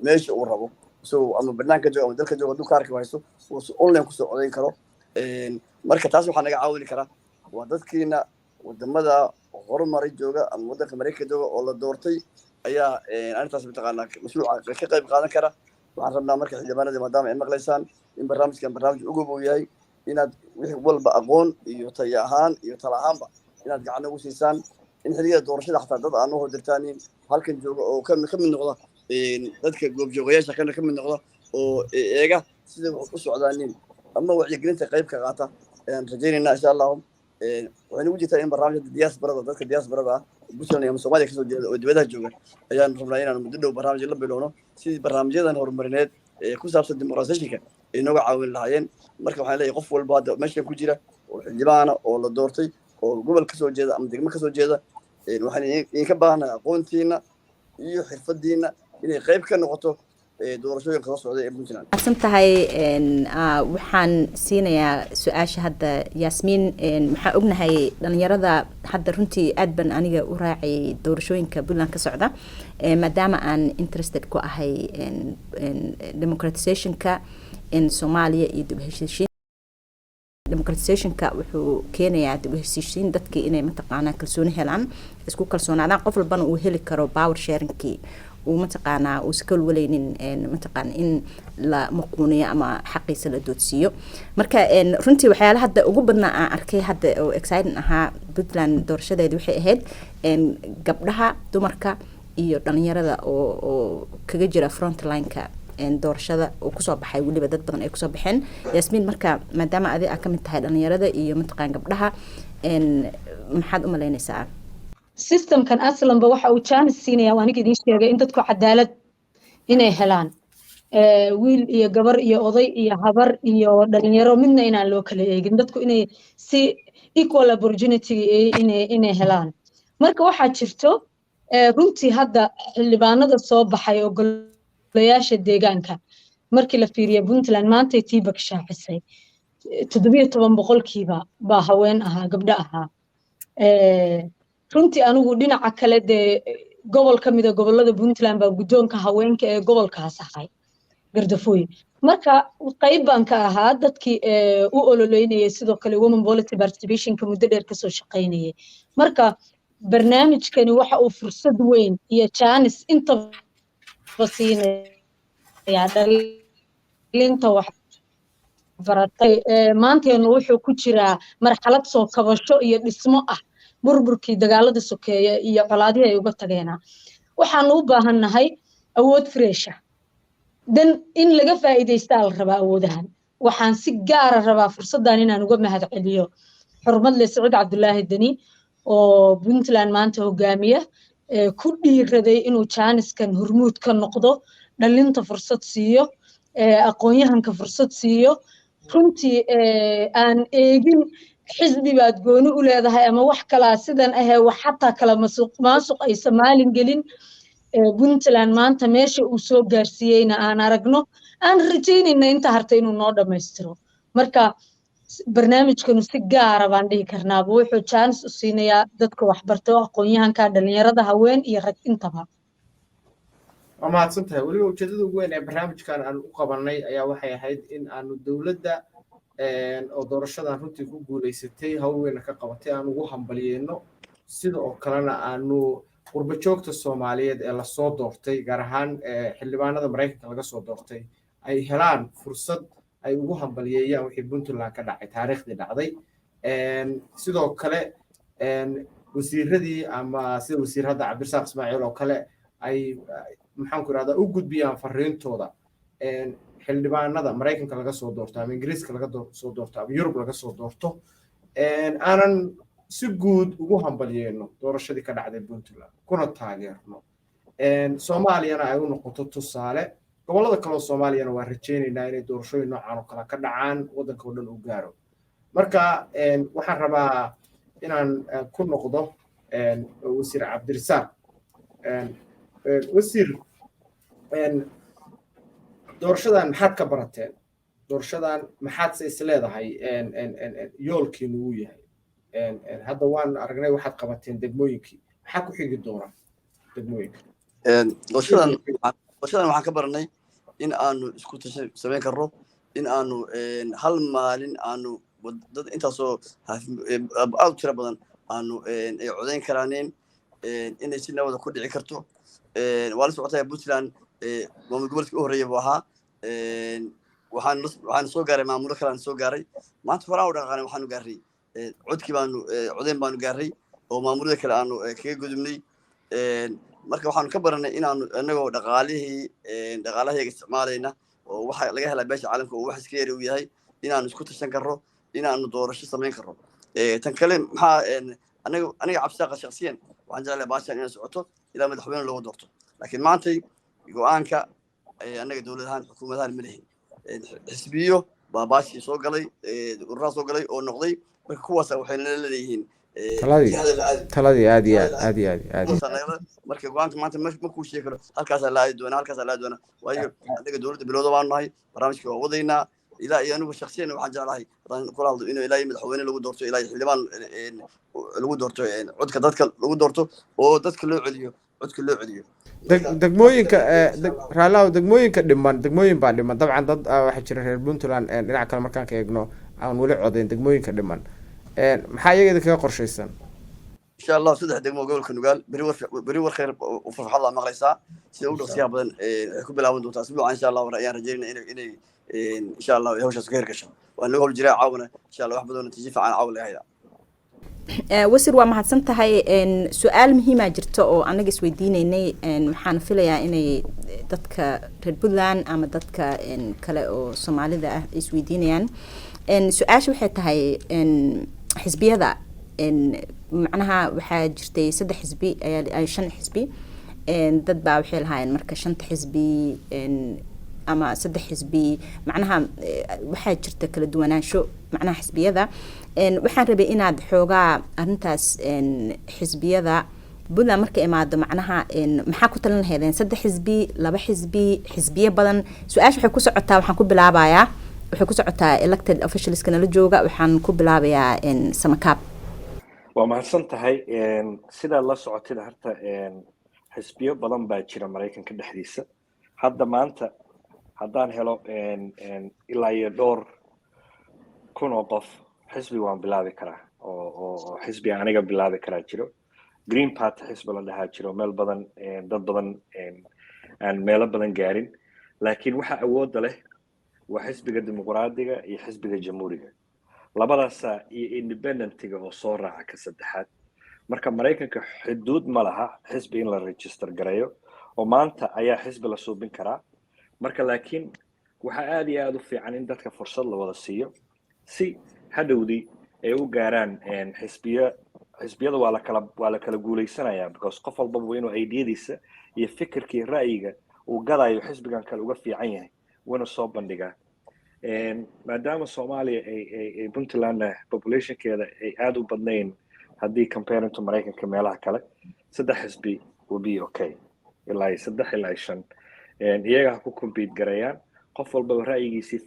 meesha uu rabo so ama banaanka jooga ama dalka jooga hadduu kaarka haysto uu online kusoo codayn karo marka taas waxaa naga caawini kara waa dadkiina wadamada horumaray jooga ama wadanka maraykanka jooga oo la doortay ayaa arrintaas mataqaanaa mashruuca ka qayb qaadan kara waxaan rabnaa marka xildhibaanada maadaama ay maqlaysaan in barnaamijkan barnaamij ugub uu yahay inaad wixii walba aqoon iyo tayo ahaan iyo tala ahaanba inaad gacan ugu siisaan in xilligada doorashada xataa dad aan u hodirtaanin halkan jooga oo ka mid noqda dadka goobjoogayaasha kana ka mid noqda oo eega sida wax u socdaanin ama wacyigelinta qayb ka qaata ayaan rajaynaynaa insha allahu waxayna ugu jirtaa in barnaamijka diasporada dadka diasporada ah Puntland iyo Soomaaliya kasoo jeeda oo dibadaha jooga ayaan rabnaa inaan muddo dhow barnaamij la bilowno sidii barnaamijyadan horumarineed ee ku saabsan dimuqraasiyadda ay nooga caawin lahaayeen marka waxaan leeyahay qof walba hadda meesha ku jira oo xildhibaana oo la doortay oo gobol kasoo jeeda ama degmo kasoo jeeda waxaan idinka baahanahay aqoontiina iyo xirfadiina inay qayb ka noqoto doorashooyinka soo socda ee Puntland. Asan tahay waxaan siinayaa su'aasha hadda Yasmin maxaa ognahay dhalinyarada hadda runtii aad ban aniga u raacay doorashooyinka Puntland ka socda maadaama aan interested ku ahay democratizationka in Soomaaliya iyo dib u heshiisiin democratizationka wuxuu keenayaa dib u heshiisiin dadkii inay mataqaanaa kalsooni helaan isku kalsoonaadaan qof walbana uu heli karo power sharingkii ومتقانا وسكول ولين متقان إن لا مقونية أما حقي سلدوتسيو مركا إن رنتي وحيال هذا وجبنا أركي هذا أو إكسايد إنها بدلان دورشة ده دوحي هاد إن قبلها دمركا يورانيرا ده أو كجرا فرونت لاين كا إن دورشة وكسب بحي واللي بدت بدن يكسب بحن ياسمين مركا ما دام أذي أكمل تهاد رانيرا ده متقان قبلها إن محد أملين ساعة system kan aslan ba waxa uu chance siinaya waan idin sheegay in dadku cadaalad inay helaan wiil iyo gabar iyo oday iyo habar iyo dhalinyaro midna inaan loo kala eegin dadku inay si equal opportunity inay helaan marka waxa jirto runtii hadda xildhibaanada soo baxay oo golayaasha deegaanka markii la fiiriyo Puntland maanta tii bakshaxisay 17% baa haween ahaa gabdho ahaa runtii anigu dhinaca kale de gobol kamid ah gobolada Puntland baa gudoonka haweenka ee gobolkaas ahay Gardafooy marka qayb baan ka ahaa dadkii u ololeynayay sidoo kale women policy participation ka muddo dheer ka soo shaqeynayay marka barnaamijkani waxa uu fursad weyn iyo chance inta basiinaya dhalinta wax baratay maanteenu wuxuu ku jiraa marxalad soo kabasho iyo dhismo ah burburkii dagaalada sokeeye iyo colaadihii ay uga tageena waxaan u baahanahay awood fresh ah dan in laga faa'iideysto la rabaa awoodahan waxaan si gaar ah rabaa fursadan inaan uga mahadceliyo xurmad leh Saciid Cabdullaahi Dani oo Puntland maanta hogaamiya ku dhiiraday inuu jaaniskan hormuud ka noqdo dhalinta fursad siiyo aqoon-yahanka fursad siiyo runtii aan eegin xisbi baad gooni u leedahay ama wax kala sidan ah wax xataa kala maasuq ay Soomaalian gelin Puntland maanta meesha uu soo gaarsiiyayna aan aragno aan rajaynayna inta hartay inuu noo dhameystiro marka barnaamijkanu si gaar ah baan dhihi karnaa wuxuu chance u siinayaa dadka wax bartay aqoon-yahanka dhalinyarada haween iyo rag intaba وما تصنتها ولي وجدت وين برنامج كان أن أقبلني أي واحد هيد إن أنو الدولة أو دورشة runtii ku guuleysatay haweenka ka qabatay aan ugu hambalyeeno sidoo kalena aanu qurba joogta Soomaaliyeed ee la soo doortay gaar ahaan xildhibaanada Mareykanka laga soo doortay ay helaan fursad ay ugu hambalyeeyaan wixii Puntland ka dhacay taariikhdii dhacday sidoo kale wasiiradii ama sida wasiir hadda Cabdirasaaq Ismaaciil oo kale ay maxaan ku raada u gudbiyaan fariintooda xildhibaanada Mareykanka laga soo doorto ama Ingiriiska laga soo doorto ama Yurub laga soo doorto aanan si guud ugu hambalyeeno doorashadii ka dhacday Puntland kuna taageerno Soomaaliyana ay u noqoto tusaale gobolada kale oo Soomaaliyana waa rajaynaynaa inay doorashooyin noocan oo kale ka dhacaan wadanka oo dhan u gaaro marka waxaan rabaa inaan ku noqdo wasiir Cabdirasaaq wasiir doorashadan maxaad ka barateen doorashadan maxaad is leedahay yoolkiinu uu yahay hadda waan aragnay waxaad qabateen degmooyinkii maxaa ku xigi doona degmooyinka doorashadan waxaan ka baranay in aanu isku tashan samayn karno in aanu hal maalin aanu dad intaasoo aad u tiro badan aanu ay codayn karaaneen inay si nabada ku dhici karto waa la socotaya Puntland maamul gobolkii u horreeyay buu ahaa waxaan soo gaaray maamulo kale aan soo gaaray maanta horaa u dhaqaanay waxaanu gaaray codkii baanu codayn baanu gaaray oo maamulada kale aanu kaga gudubnay marka waxaanu ka baranay inaanu annagoo dhaqaalahayaga isticmaalayna oo waxa laga helaa beesha caalamka oo wax iska yari u yahay inaanu isku tashan karro inaanu doorasho samayn karro tan kale maxaa aniga cabsaaqa shakhsiyan waxaan jeclahay baashan inay socoto ilaa madaxweyne loogu doorto laakiin maantay go-aanka annaga dowlad ahaan xukuumad ahaan ma lihin xisbiyo baa baashii soo galay ururaha soo galay oo noqday marka kuwaasa waxay leeyihiin taladii aad iyo aad marka go-aanka maanta ma kuu sheegi karo halkaasaa la aadi doonaa waayo annaga dowladda bilowda baanu nahay barnaamijka waa wadaynaa ilaa iyo anigu shakhsiyan waxaan jeclahay haddaan kula hadlo inuu ilaa iyo madaxweyne lagu doorto ilaa iyo xildhibaan lagu doorto codka dadka lagu doorto oo dadka loo celiyo codka loo celiyo degmooyinka raalaw degmooyinka degmooyin baa dhiman dabcan dad waxaa jira reer Puntland dhinaca kale markaan ka eegno aan weli codayn degmooyinka dhiman maxaa iyaga kaga qorshaysan insha Allah 3 degmo gobolka Nugaal bari war khayr u farxad la maqlaysaa sida u dhaqsiyaha badan ay ku bilaaban doontaa asbuuca insha Allah ayaan rajeynaa inay insha Allah hawshaas ka hirgasho waan lagu hol jiraa caawina insha Allah wax badan natiijo fiican caawin lahayd wasir waa mahadsan tahay su'aal muhiim ah jirto oo anaga isweydiinaynay waxaan filayaa inay dadka reer Puntland ama dadka kale oo Soomaalida ah isweydiinayaan su'aashu waxay tahay xisbiyada macnaha waxaa jirtay 3 xisbi ay 5 xisbi dad baa waxay lahaayeen marka 5 xisbi ama 3 xisbi macnaha waxaa jirta kala duwanaansho macnaha xisbiyada waxaan rabay inaad xoogaa arintaas xisbiyada Puntland marka imaado macnaha maxaa ku talan lahaydeen 3 xisbi 2 xisbi xisbiye badan su'aasha waxay ku socotaa waxaan ku bilaabayaa waxay ku socotaa elected officials kana la jooga waxaan ku bilaabayaa samakaab waa mahadsan tahay sida la socotay harta xisbiyo badan baa jira Mareykanka dhexdiisa hadda maanta haddaan helo ilaa iyo dhowr kun oo qof xisbi waan bilaabi karaa oo xisbi aniga bilaabi karaa jiro Green Party xisbi la dhahaa jiro meel badan dad badan aan meelo badan gaarin laakiin waxa awood leh waa xisbiga dimuqraadiga iyo xisbiga jamhuuriga labadaas iyo independentiga oo soo raaca ka saddexaad marka Mareykanka xuduud ma laha xisbi in la register gareeyo oo maanta ayaa xisbi la suubin karaa marka laakiin waxa aad iyo aad u fiican in dadka fursad la wada siiyo si hadhowdii ay u gaaraan xisbiyada waa la kala guuleysanayaa because qof walba waa inuu ideyadiisa iyo fikirkii ra'yiga uu gadayo xisbigan kale uga fiican yahay wana soo bandhigaa maadaama Soomaaliya ay Puntland populationkeeda ay aad u badnayn haddii comparing to Mareykanka meelaha kale 3 xisbi will be okay ilaa 3 ilaa 5 iyaga ku compete gareeyaan qof walba ra'yigiisa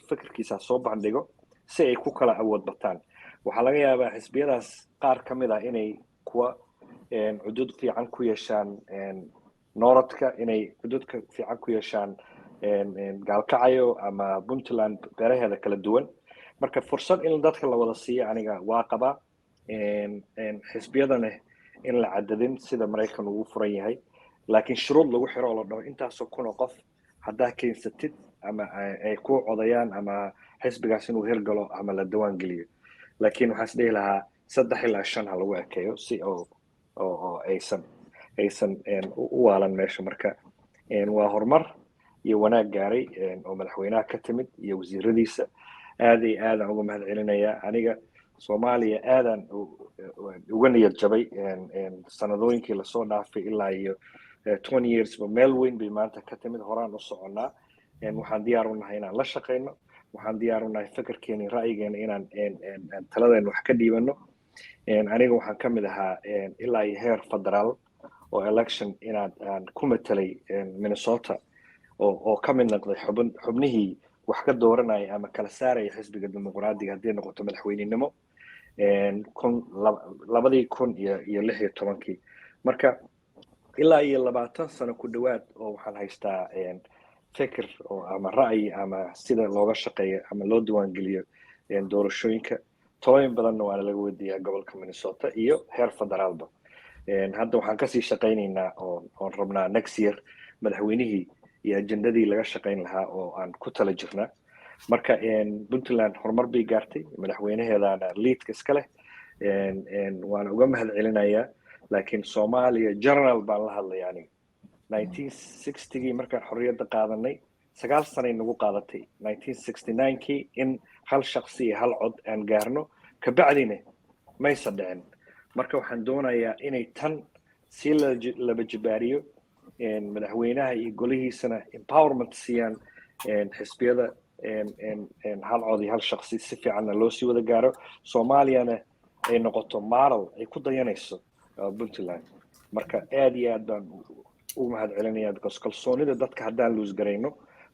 fikirkiisa soo bandhigo si ay ku kala awood bataan waxaa laga yaabaa xisbiyadaas qaar ka mid ah inay kuwa xuduud fiican ku yeeshaan nooradka inay xuduudka fiican ku yeeshaan gaalkacyo ama Puntland beeraheeda kala duwan marka fursad in dadka la wada siiyo aniga waa qabaa xisbiyadana in la cadadin sida Mareykan uu furan yahay laakiin shuruud lagu xiro oo la dhaho intaasoo kun oo qof haddaa keensatid ama ay ku codayaan ama xisbigaas inuu hirgalo ama la diwaan geliyo laakiin waxaan is dhihi lahaa 3 ilaa 5 ha lagu ekeeyo si oo aysan u waalan meesha marka waa horumar iyo wanaag gaaray oo madaxweynaha ka timid iyo wasiiradiisa aad iyo aad aan uga mahad celinayaa aniga Soomaaliya aadan uga niyad jabay sanadooyinkii la soo dhaafay ilaa iyo 20 years ba meel weyn bay maanta ka timid horaan u soconaa waxaan diyaar u nahay inaan la shaqeyno waxaan diyaar u nahay fikirkeena ra'yigeena inaan taladeena wax ka dhiibano aniga waxaan ka mid ahaa ilaa iyo heer federaal oo election aan ku matalay Minnesota oo ka mid noqday xubnihii wax ka dooranaya ama kala saaraya xisbiga dimuqraadiga haddii noqoto madaxweynenimo 2016 marka ilaa iyo 20 sano ku dhawaad oo waxaan haystaa fikir oo ama ra'yi ama sida looga shaqeeyo ama loo diiwaangeliyo doorashooyinka talooyin badanna waana laga weydiiyaa gobolka Minnesota iyo heer federaalba hadda waxaan kasii shaqaynaynaa oon rabnaa next year madaxweynihii iyo ajendadii laga shaqayn lahaa oo aan ku tala jirnaa marka Puntland horumar bay gaartay madaxweynaheedana leadka iska leh waan uga mahadcelinayaa laakiin Soomaaliya general baan la hadlayaa aniga 1960 markaan xorriyadda qaadanay 9 sano nagu qaadatay 1969 in hal shakhsi iyo hal cod aan gaarno ka bacdina maysa dhicin marka waxaan doonayaa inay tan si laba jibaariyo madaxweynaha iyo golihiisana empowerment siiyaan xisbiyada hal cod iyo hal shakhsi si fiicanna loo sii wada gaaro Soomaaliyana ay noqoto model ay ku dayanayso Puntland marka aad iyo aad baan u mahadcelinayaa because kalsoonida dadka haddaan luus garayno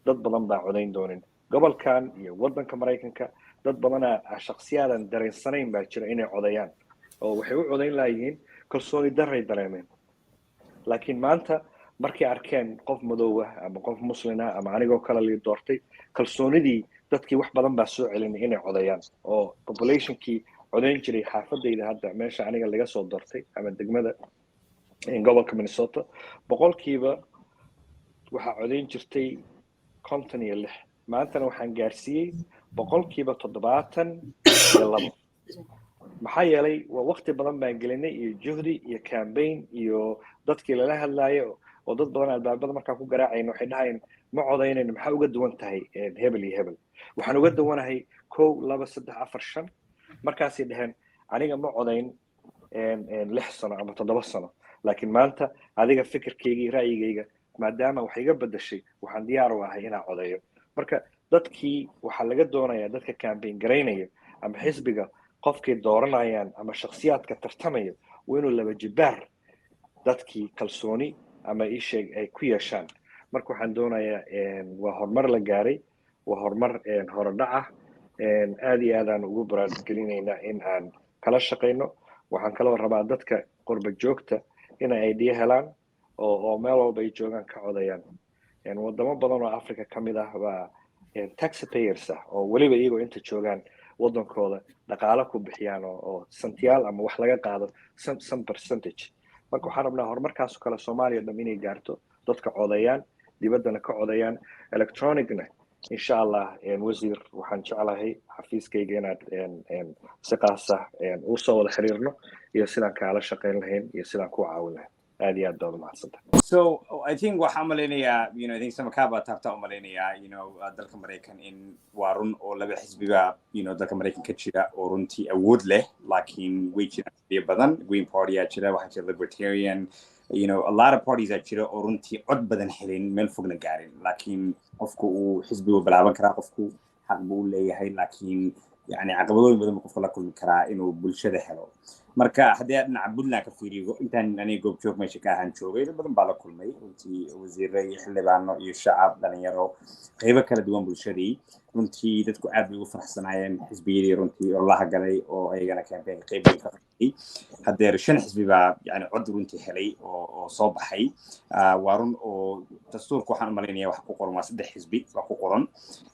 dad badan baa codayn doonin gobolkan iyo waddanka Mareykanka dad badan shakhsiyaadan dareensanayn baa jira inay codayaan oo waxay u codayn lahayihiin kalsooni daray dareemeen laakiin maanta markay arkeen qof madow ah ama qof muslim ah ama anigoo kale la doortay kalsoonidii dadkii wax badan baa soo celinay inay codayaan oo populationkii codayn jiray xaafadayda hadda meesha aniga laga soo doortay ama degmada gobolka Minnesota boqolkiiba waxaa codayn jirtay 56 maantana waxaan gaarsiiyey boqolkiiba 72 maxaa yeelay waa waqti badan baan gelinay iyo juhdi iyo campaign iyo dadkii lala hadlayo oo dad badan albaabada markaan ku garaacayno waxay dhahayeen ma codaynayno maxaa uga duwan tahay hebel iyo hebel waxaan uga duwanahay 1 2 3 4 5 markaasay dhaheen aniga ma codayn 6 sano ama 7 sano laakiin maanta adiga fikirkayga iyo ra'yigayga maadaama wax iga bedeshay waxaan diyaar u ahay inaan codeeyo marka dadkii waxaa laga doonayaa dadka campaign garaynaya ama xisbiga qofkii dooranayaan ama shakhsiyaadka tartamaya waa inuu laba jibaar dadkii kalsooni ama isheeg ay ku yeeshaan marka waxaan doonayaa waa horumar la gaaray waa horumar horodhac ah aad iyo aadaan ugu baraargelinaynaa in aan kala shaqayno waxaan kaloo rabaa dadka qurba joogta inay idea helaan oo meel walba ay joogaan ka codayaan wadamo badan oo Afrika ka mid ah baa taxpayers ah oo waliba iyagoo inta joogaan waddankooda dhaqaale ku bixiyaan oo santiyaal ama wax laga qaado some percentage marka waxaan rabnaa horumarkaas oo kale Soomaaliya dham inay gaarto dadka codayaan dibaddana ka codayaan electronicna insha Allah wasiir waxaan jeclahay xafiiskayga inaad si qaas ah u soo wada xiriirno iyo sidaan kaala shaqayn lahayn iyo sidaan ku caawin lahayn aad iyo aad baad mahadsantahay So I think waxaan malaynayaa I think Samakaba taabta u malaynayaa dalka Mareykan in waa run oo laba xisbiga dalka Mareykan ka jira oo runtii awood leh laakiin way jiraan badan Green Party aa jira waxaa jira Libertarian a lot of parties aa jira oo runtii cod badan helin meel fogna gaarin laakiin qofku uu xisbigu bilaaban karaa qofku xaq buu leeyahay laakiin caqabadooyin badan qofka la kulmi karaa inuu bulshada helo marka haddii aad dhinaca Puntland ka fiiriyo intaan aniga goob joog meesha ka ahaan joogay dad badan baa la kulmay runtii wasiirro iyo xildhibaano iyo shacab dhalinyaro qaybo kala duwan bulshadii runtii dadku aad bay ugu faraxsanaayeen xisbiyadii runtii oo la hagalay oo ayagana campaign qayb ka qaatay haddeer 5 xisbi baa cod runtii helay oo soo baxay waa run oo dastuurka waxaan malaynayaa wax ku qoran waa 3 xisbi wax ku qoran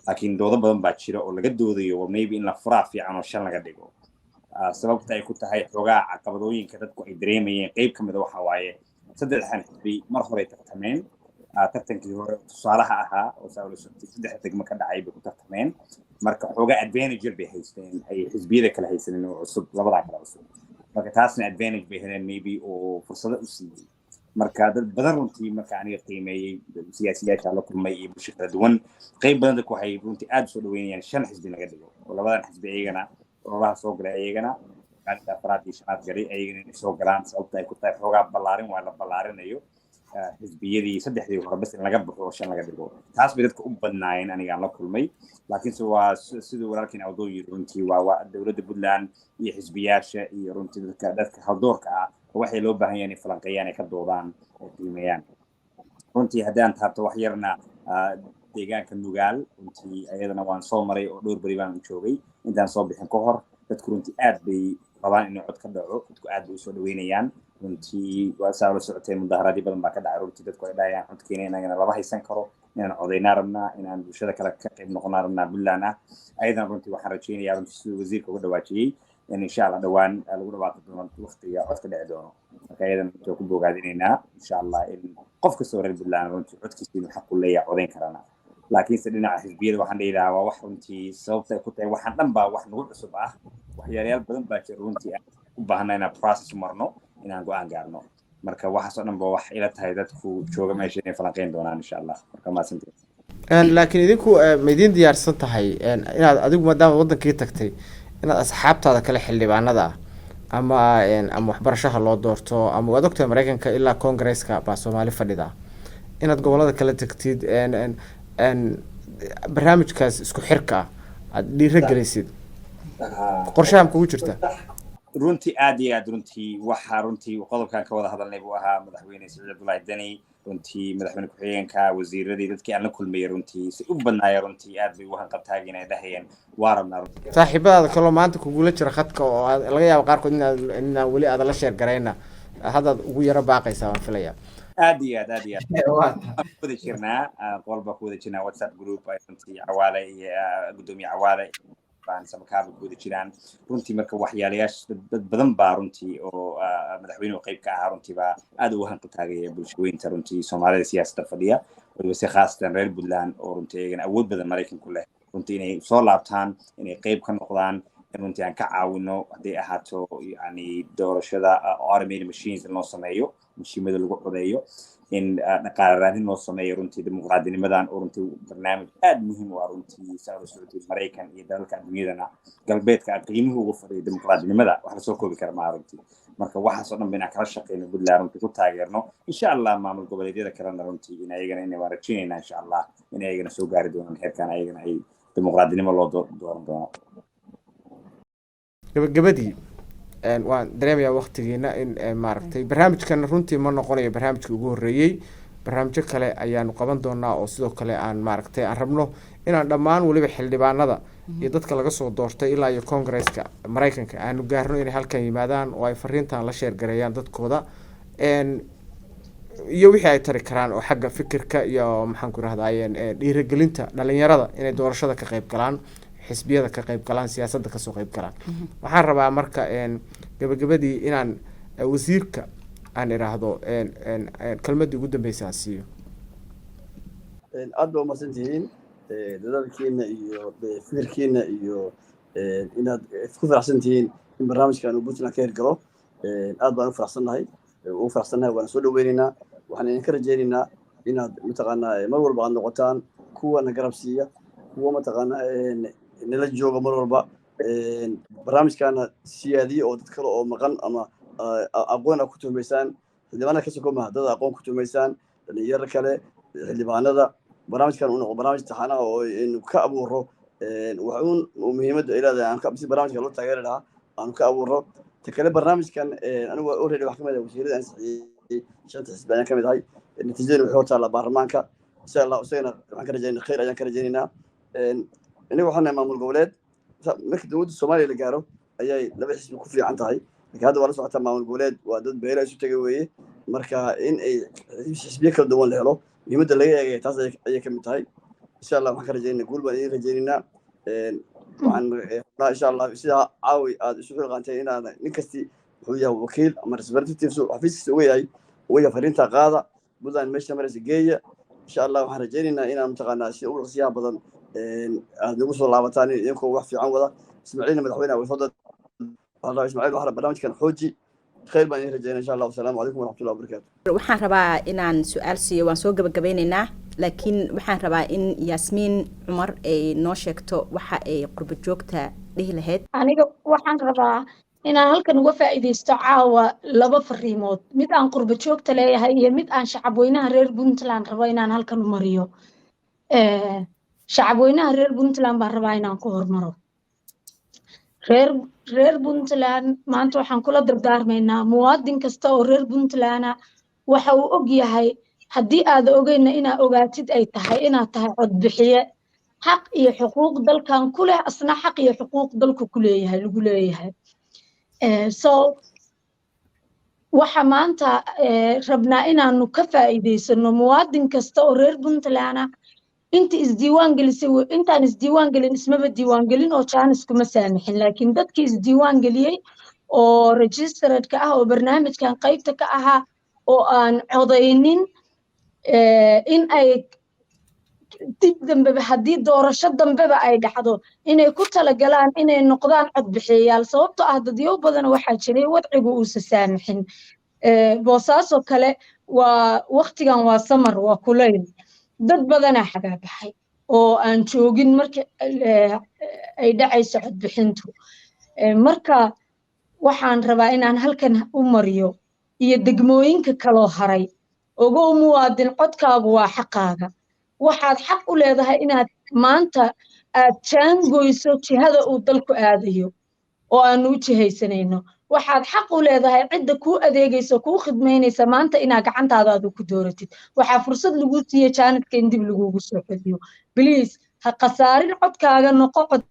laakiin doodo badan baa jira oo laga doodayo maybe in la furaa fiican oo 5 laga dhigo sababta ay ku tahay xogaa caqabadooyinka dadku ay dareemayeen qayb ka mid ah waxa waaye 3 xisbi mar hore tartameen tartankii hore tusaalaha ahaa oo saawlo 3 degmo ka dhacay bay ku tartameen marka xogaa advantage bay haysteen ay xisbiyada kala haysaneen oo cusub labada kala cusub marka taasna advantage bay heleen maybe oo fursado u siiyay marka dad badan runtii marka aniga qiimeeyay siyaasiyiinta la kulmay iyo bulshada kala duwan qayb badan dadku waxay runtii aad soo dhaweynayaan 5 xisbi laga dhigo oo labadan xisbi ayagana oo soo galay ayagana qaadka afraad iyo shanaad galay ayagana soo galaan sababta ay ku tahay xogaa ballaarin waa la ballaarinayo xisbiyadii 3dii hore bas in laga baxo 5 laga dhigo taas bay dadku u badnaayeen aniga la kulmay laakiin waa sidoo walaalkiin awdooyi runtii waa dawladda Puntland iyo xisbiyaasha iyo runtii dadka haldoorka ah waxay loo baahan yahay in falanqeeyaan ay ka doodaan oo qiimeeyaan runtii haddaan taabto wax yarna deegaanka Nugaal runtii ayadana waan soo maray oo dhowr bari baan joogay intaan soo bixin ka hor dadku runtii aad bay qabaan inuu cod ka dhaco dadku aad bay usoo dhaweynayaan runtii waa saa la socotay mudaharaadyo badan baa ka dhacay runtii dadku ay dhahayaan codkeena inagana lama haysan karo inaan codaynaa rabnaa inaan bulshada kale ka qayb noqonaa rabnaa Puntland ah ayadana runtii waxaan rajaynayaa runtii siduu wasiirka uga dhawaajiyey in insha Allah dhawaan lagu dhawaaqo doono waqtiga codka dhici doono marka ayadana waxaan ku bogaadinaynaa insha Allah in qof kastoo reer Puntland runtii codkiisa inuu xaq u leeyahay codayn karana laakiinse dhinaca xisbiyada waxaan leeyahay waa wax runtii sababta ay ku tahay waxaan dhan baa wax nagu cusub ah waxyaalayaal badan baa jira runtii aan u baahnaa inaan process marno inaan go'aan gaarno marka waxaas oo dhan ba wax ila tahay dadku jooga meesha inay falanqeyn doonaan insha Allah marka ma santiin laakiin idinku ma idin diyaarsan tahay inaad adigu maadaama wadankii tagtay inaad asxaabtaada kale xildhibaanada ama waxbarashaha loo doorto ama waad ogtahay Mareykanka ilaa Congress-ka baa Soomaali fadhida inaad gobolada kala tagtid barnaamijkaas isku xirka aad dhiirigelisid qorshahan kugu jirta runtii aad iyo aad runtii waxa runtii qodobkan ka wada hadalnay buu ahaa madaxweyne Siciid Abdullaahi Dani runtii madaxweyne ku-xigeenka wasiiradii dadkii aan la kulmayay runtii si u badnaayay runtii aad bay u hanqaltaageen ay dhahayeen waa rabnaa runtii saaxiibadaada kaloo maanta kugula jira khadka oo laga yaabo qaarkood inaan weli aad la sheer garayna haddaad ugu yaro baaqaysaa waan filayaa aad iyo aad wada jirnaa qolba ku wada jirnaa WhatsApp group ay runtii Cawaale iyo gudoomiye Cawaale baan samakaaba ku wada jiraan runtii marka waxyaalayaasha dad badan baa runtii oo madaxweynuhu qayb ka ahaa runtii baa aad ugu hanqaltaagaya bulshooyinka runtii Soomaalida siyaasadda fadhiya waliba si khaasatan reer Puntland oo runtii ayagana awood badan Mareykanka ku leh runtii inay soo laabtaan inay qayb ka noqdaan runtii aan ka caawino hadday ahaato yani doorashada automated machines loo sameeyo mashiimada lagu codeeyo in dhaqaale raadin loo sameeyo runtii dimuqraadinimadan oo runtii barnaamij aad muhiim u ah runtii Saudi Saudi Mareykan iyo dalalka adduunyadana galbeedka qiimuhu ugu fadhiyo dimuqraadinimada wax la soo koobi kara ma runtii marka waxaas oo dhan bina kala shaqeyno Puntland runtii ku taageerno insha Allah maamul goboleedyada kalena runtii in ayagana inay waraajinayna insha Allah in ayagana soo gaari doonaan heerkan ayagana ay dimuqraadinimo loo dooran doono gabadii waan dareemayaa waqtigeena in maaragtay barnaamijkan runtii ma noqonayo barnaamijkii ugu horreeyey barnaamijyo kale ayaanu qaban doonaa oo sidoo kale aan maaragtay aan rabno inaan dhammaan weliba xildhibaanada iyo dadka laga soo doortay ilaa iyo Congress-ka Mareykanka aanu gaarno inay halkan yimaadaan oo ay fariintan la sheer gareeyaan dadkooda iyo wixii ay tari karaan oo xagga fikirka iyo maxaan ku rahdaayeen dhiirigelinta dhalinyarada inay doorashada ka qayb galaan xisbiyada ka qayb galaan siyaasadda ka soo qayb galaan waxaan rabaa marka gabagabadii inaan wasiirka aan iraahdo kelmadii ugu dambeysay aan siiyo aad baa umahadsantihiin dadaalkiina iyo fikirkiina iyo inaad ku faraxsantihiin in barnaamijkan uu Puntland ka hirgalo aad baan ugu faraxsannahay waan soo dhaweynaynaa waxaan idinka rajaynaynaa inaad mataqaanaa mar walba aad noqotaan kuwana garab siiya kuwa mataqaanaa nala jooga mar walba barnaamijkaana siyaadiye oo dad kale oo maqan ama aqoon ku tuumaysaan xildhibaanada ka soo maaha dad aqoon ku tuumaysaan dhalinyaro kale xildhibaanada barnaamijkan uu noqdo barnaamij taxanaha oo inuu ka abuuro waxuun muhiimadda ay leedahay aan ka bisi barnaamijka loo taageeri lahaa aan ka abuuro ta kale barnaamijkan anigu already wax ka mid ah wasiirada ansixiyey shanta xisbi ayaan ka mid ahay natiijadana waxay hortaalla baarlamaanka insha Allah isagana waxaan ka rajaynaynaa khayr ayaan ka rajaynaynaa anigu waxaan nahay maamul goboleed markii dowladda Soomaaliya la gaaro ayay laba xisbi ku fiican tahay laakiin hadda waa la socotaa maamul goboleed waa dad beelo isu tagay weeye marka in ay xisbiyo kala duwan la helo muhiimadda laga eegay taas ayay ka mid tahay insha Allah waxaan ka rajaynaynaa guul baan idin rajaynaynaa waxaan insha Allah sida caawi aad isu xilqaantay inaan nin kasti wuxuu yahay wakiil ama representative xafiiskiisa uga yahay fariinta qaada Puntland meesha maraysa geeya insha Allah waxaan rajaynaynaa inaan mataqaanaa si ugu qasiyaha badan aad ugu soo laabataan idinkoo wax fiican wada Ismaaciil madaxweynaha way soo الله إسماعيل وحنا برنامج كان حوجي خير بان رجعنا إن شاء الله والسلام عليكم ورحمة الله وبركاته. waxaan rabaa inaan su'aal siiyo waan soo gabagabaynaynaa laakiin waxaan rabaa in Yasmiin Cumar ay noo sheegto waxa ay qurbo joogta dhihi lahayd aniga waxaan rabaa inaan halkan uga faa'iideysto caawa laba fariimood mid aan qurbo joogta leeyahay iyo mid aan shacab weynaha reer Puntland rabo inaan halkan u mariyo shacab weynaha reer Puntland baan rabaa inaan ku hormaro reer Puntland maanta waxaan kula dardaarmaynaa muwaadin kasta oo reer Puntland waxa uu og yahay haddii aad ogeyna inaad ogaatid ay tahay inaad tahay cod bixiye xaq iyo xuquuq dalkan ku leh asna xaq iyo xuquuq dalku ku leeyahay lagu leeyahay so waxa maanta rabnaa inaanu ka faa'iidaysano muwaadin kasta oo reer Puntland ah inta isdiiwaan gelisay intaan isdiiwaan gelin ismaba diiwaan gelin oo chance kuma saamixin laakiin dadkii isdiiwaan geliyay oo registered ka ah oo barnaamijkan qaybta ka ahaa oo aan codaynin in ay dib dambeba haddii doorasho dambeba ay dhacdo inay ku talagalaan inay noqdaan codbixiyayaal sababtoo ah dadyo badan waxaa jiray wadcigu uusa saamixin boosaaso kale waa waqtigan waa samar waa kulayl dad badanaa xagaa baxay oo aan joogin marka ay dhacayso codbixintu marka waxaan rabaa inaan halkan u mariyo iyo degmooyinka kaloo haray ogow muwaadin codkaagu waa xaqaaga waxaad xaq u leedahay inaad maanta aad jaangoyso jihada uu dalku aadayo oo aanu u jihaysanayno waxaad xaq u leedahay cidda kuu adeegayso kuu khidmaynaysa maanta inaad gacantaada aad ku dooratid waxaa fursad lagu siiye jaanadka in dib lagugu soo celiyo please ha khasaarin codkaaga noqo cod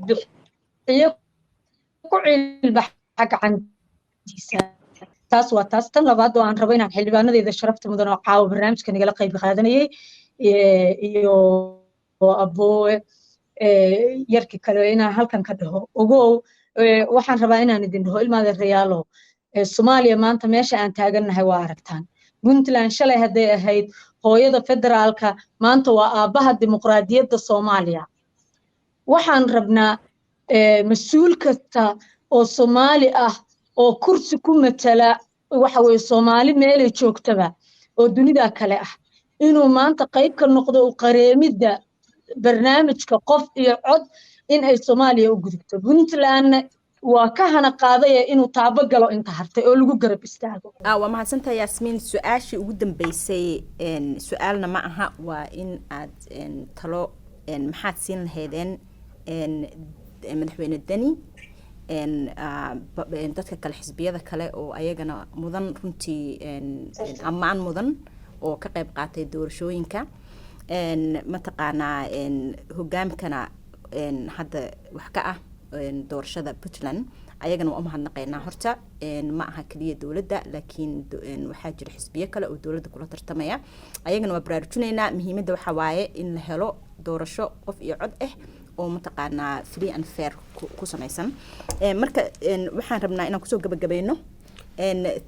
bixiyo ku cilbaxa gacantiisa taas waa taas tan labaad oo aan rabo inaan xildhibaanadeeda sharafta mudan oo caawa barnaamijka nagala qayb qaadanayay iyo aboowe yarkii kale inaan halkan ka dhaho ogow waxaan rabaa inaan idin dhaho ilmaada reyaalo Soomaaliya maanta meesha aan taagannahay waa aragtaan Puntland shalay hadday ahayd hooyada federaalka maanta waa aabaha dimuqraadiyadda Soomaaliya waxaan rabnaa mas'uul kasta oo Soomaali ah oo kursi ku matala waxa weeye Soomaali meel ay joogtaba oo dunida kale ah inuu maanta qayb ka noqdo qareemida barnaamijka qof iyo cod in ay Soomaaliya u gudubto Puntland waa ka hana qaaday inuu taabo galo inta hartay oo lagu garab istaago waa mahadsantahay Yasmin su'aashii ugu dambeysay su'aalna ma aha waa in aad talo maxaad siin lahaydeen madaxweyne Dani dadka kale xisbiyada kale oo ayagana mudan runtii ammaan mudan oo ka qayb qaatay doorashooyinka mataqaanaa hogaamkana hadda wax ka ah doorashada Puntland ayagana waa u mahadnaqaynaa horta ma aha kaliya dowladda laakiin waxaa jira xisbiyo kale oo dowladda kula tartamaya ayagana waa baraarujinaynaa muhiimadda waxa waaye in la helo doorasho qof iyo cod ah oo mataqaanaa free and fair ku samaysan marka waxaan rabnaa inaan kusoo gabagabayno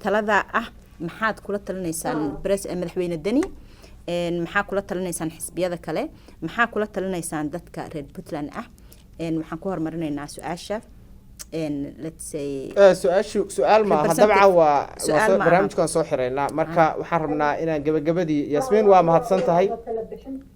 talada ah maxaad kula talinaysaan madaxweyne Dani maxaa kula talinaysaan xisbiyada kale maxaa kula talinaysaan dadka reer Puntland ah waxaan ku hormarinaynaa su'aasha let's say su'aal ma aha dabcan waa barnaamijkan soo xireynaa marka waxaan rabnaa inaan gabagabadii Yasmin waa mahadsan tahay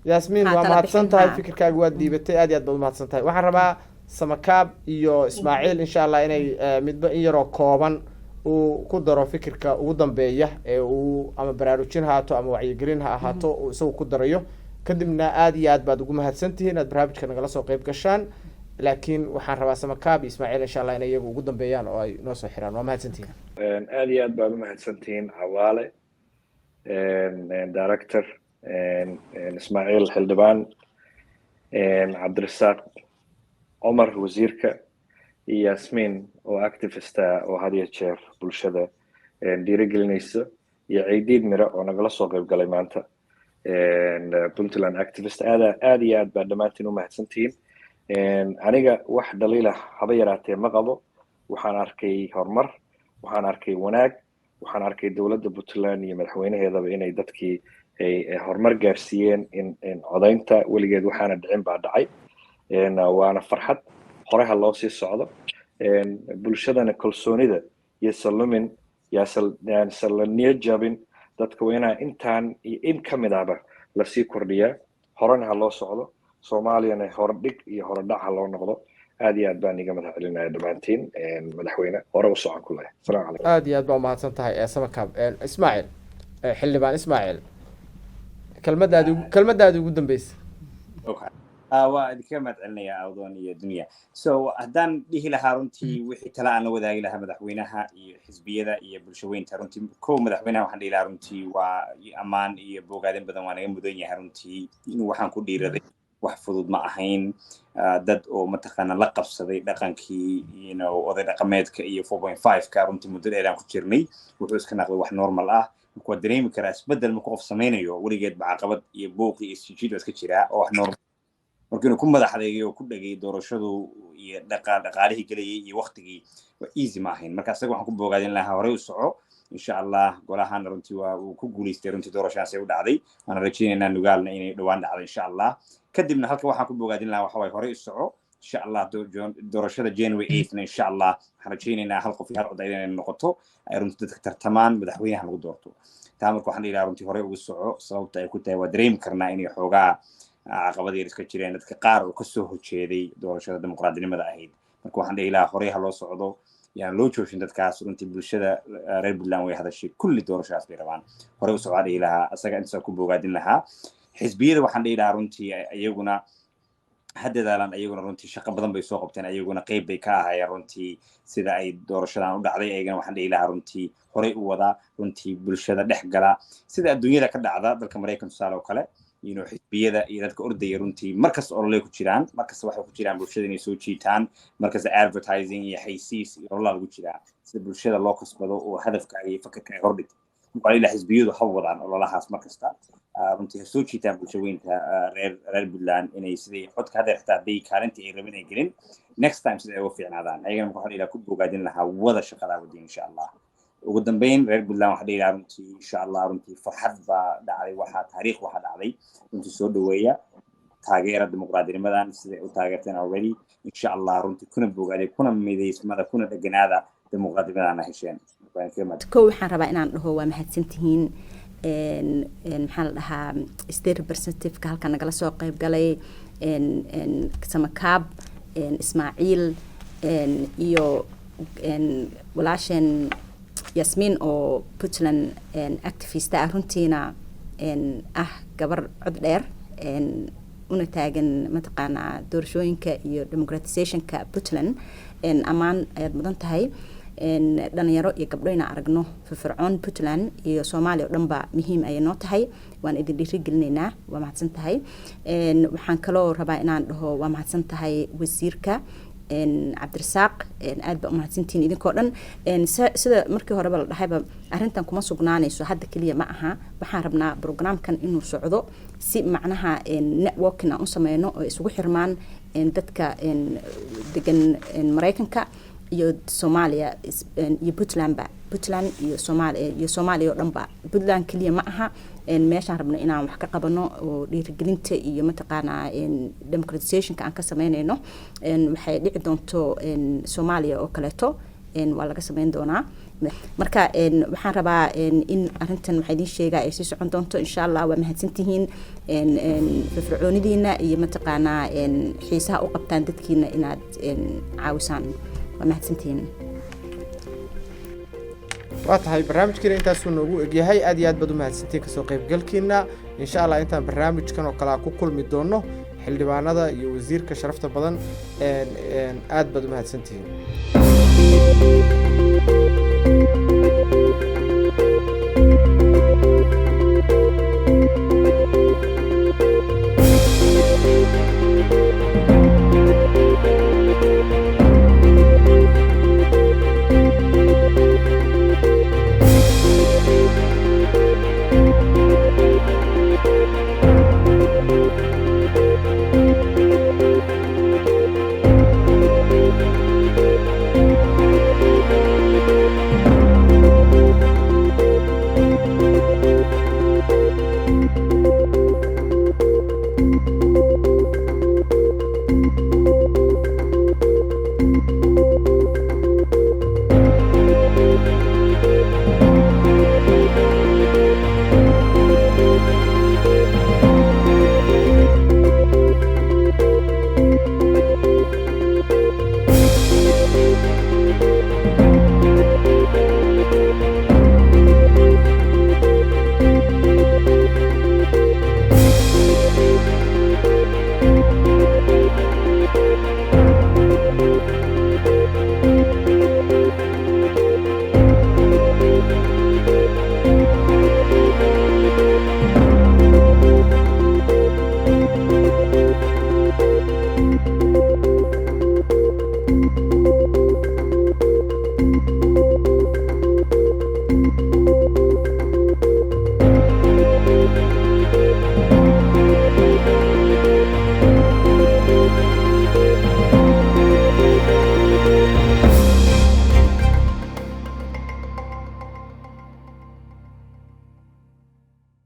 Yasmin waa mahadsan tahay fikirkaaga waa diibatay aad iyo aad baad mahadsan tahay waxaan rabaa Samakaab iyo Ismaaciil insha Allah inay midba in yar oo kooban uu ku daro fikirka ugu dambeeya ee uu ama baraarujin haato ama wacyigelin ha ahaato uu isagu ku darayo kadibna aad iyo aad baad ugu mahadsantihiin inaad barnaamijka nagala soo qayb gashaan laakiin waxaan rabaa Samakaab iyo Ismaaciil insha Allah inay iyagu ugu dambeeyaan oo ay noo soo xiraan waa mahadsantihiin aad iyo aad baad u mahadsantihiin Cawaale director Ismaaciil xildhibaan Cabdirasaaq Omar wasiirka iyo Yasmin oo activist oo had iyo jeer bulshada dhiirigelinaysa iyo Ciidiid Mira oo nagala soo qayb galay maanta Puntland activist aad iyo aad baad dhammaantiin u mahadsantihiin aniga wax dhaliila haba yaraatee ma qabo waxaan arkay horumar waxaan arkay wanaag waxaan arkay dowladda Puntland iyo madaxweynaheedaba inay dadkii ay horumar gaarsiiyeen in codaynta weligeed waxaana dhicin baa dhacay waana farxad horeha loo sii socdo bulshadana kalsoonida iyo salumin yasalaniya jabin dadka wayna intaan iyo in kamid ahba la sii kordhiyaa horena ha loo socdo Soomaaliyana hordhig iyo horodhac ha loo noqdo aad iyo aad baan iga mahad celinayaa dhammaantiin madaxweyne hore u socon ku leh salaam calaykum aad iyo aad baa mahadsan tahay Samakaab Ismaaciil xildhibaan Ismaaciil kelmadaadi ugu dambeysay waa idinka mahad celinayaa Awdoon iyo Dunya so haddaan dhihi lahaa runtii wixii tala aan la wadaagi lahaa madaxweynaha iyo xisbiyada iyo bulshaweynta runtii kow madaxweynaha waxaan dhihi lahaa runtii waa ammaan iyo bogaadin badan waa naga mudan yahay runtii inuu waxaan ku dhiiraday wax fudud ma ahayn dad oo mataqaana la qabsaday dhaqankii oday dhaqameedka iyo 4.5ka runtii muddo dheer aan ku jirnay wuxuu iska noqday wax normal ah ku dareemi karaa isbedel marka qof sameynayo weligeed caqabad iyo buuq iyo isjiid iska jira oo wax normal markii uu ku madaxdeeyay oo ku dhagay doorashadu iyo dhaqaalihii galay iyo waqtigii waa easy ma ahayn marka asaga waxaan ku boogaadin lahaa hore u soco insha Allah golahan runtii waa uu ku guuleystay runtii doorashadaas ay u dhacday aan rajaynaynaa nugaalna inay dhawaan dhacdo insha Allah kadibna halka waxaan ku boogaadin lahaa waxa way hore u soco insha Allah doorashada January 8 insha Allah waxaan rajaynaynaa hal qof hal oday inay noqoto ay runtii dadka tartamaan madaxweynaha lagu doorto taa marka waxaan ilaa runtii hore ugu soco sababta ay ku tahay waa dareemi karnaa inay xoogaa caqabad yar iska jireen dadka qaar oo ka soo horjeeday doorashada dimuqraadinimada ahayd marka waxaan ilaa hore ha loo socdo yaan loo joojin dadkaas runtii bulshada reer Puntland way hadashay kulli doorashadaas bay rabaan hore u socda ilaha asaga inta ku boogaadin lahaa xisbiyada waxaan ilaa runtii ayaguna haddadaalan ayaguna runtii shaqo badan bay soo qabteen ayaguna qayb bay ka ahaayeen runtii sida ay doorashadan u dhacday ayagana waxaan ilaa runtii hore u wada runtii bulshada dhex gala sida adduunyada ka dhacda dalka Mareykanka tusaale oo kale xisbiyada iyo dadka ordaya runtii markas olole ku jiraan markas waxay ku jiraan bulshada inay soo jiitaan markas advertising iyo xaysiis iyo olole lagu jiraa sida bulshada loo kasbado oo hadafka iyo fakarka ay hordhigto waxaa ilaa xisbiyadu ha wadaan ololahaas markasta runtii soo jiitaan bulshooyinka reer Puntland inay sidii codka hadda xitaa bay kaalintii ay rabeen ay gelin next time sida ay uga fiicnaadaan ayagana waxaan ilaa ku bogaadin lahaa wada shaqada wadin insha Allah ugu dambeyn reer Puntland waxa dhigay runtii insha Allah runtii farxad baa dhacday waxa taariikh waxa dhacday runtii soo dhaweeya taageerada dimuqraadinimadan sida u taageerteen already insha Allah runtii kuna bogaaday kuna mideysmada kuna dhaganaada dimuqraadinimadan hesheen waxaan rabaa inaan dhaho waa mahadsantihiin maxaa la dhahaa state representative-ka halkan nagala soo qayb galay Samakaab Ismaaciil iyo walaasheen Yasmin oo Puntland activist ah runtiina ah gabar cod dheer una taagan mataqaana doorashooyinka iyo democratizationka Puntland amaan ayaad mudan tahay dhalinyaro iyo gabdho inaan aragno firfircoon Puntland iyo Soomaaliya oo dhanba muhiim ay noo tahay waan idin dhiirigelinaynaa waa mahadsan tahay waxaan kaloo rabaa inaan dhaho waa mahadsan tahay wasiirka Cabdirasaaq aad ba mahadsantiin idinkoo dhan sida markii horeba la dhahayba arrintan kuma sugnaanayso hadda kaliya ma aha waxaan rabnaa programkan inuu socdo si macnaha networking aan u sameeyno oo isugu xirmaan dadka degan Mareykanka iyo Soomaaliya iyo Puntland iyo Soomaaliya oo dhanba Puntland kaliya ma aha meeshaan rabno inaan wax ka qabano oo dhiirigelinta iyo mataqaana democratizationka aan ka sameynayno waxay dhici doonto Soomaaliya oo kaleeto waa laga sameyn doonaa marka waxaan rabaa in arrintan waxa idin sheegaa ay sii socon doonto insha Allah waa mahadsantihiin firfircoonidiina iyo mataqaana xiisaha u qabtaan dadkiina inaad caawisaan waa mahadsantihiin waa tahay barnaamijkeena intaasuu noogu egyahay aad iyo aad baad u mahadsantiin kasoo qaybgalkiina insha Allah intaan barnaamijkan oo kale ku kulmi doono xildhibaanada iyo wasiirka sharafta badan aad baad u mahadsantihiin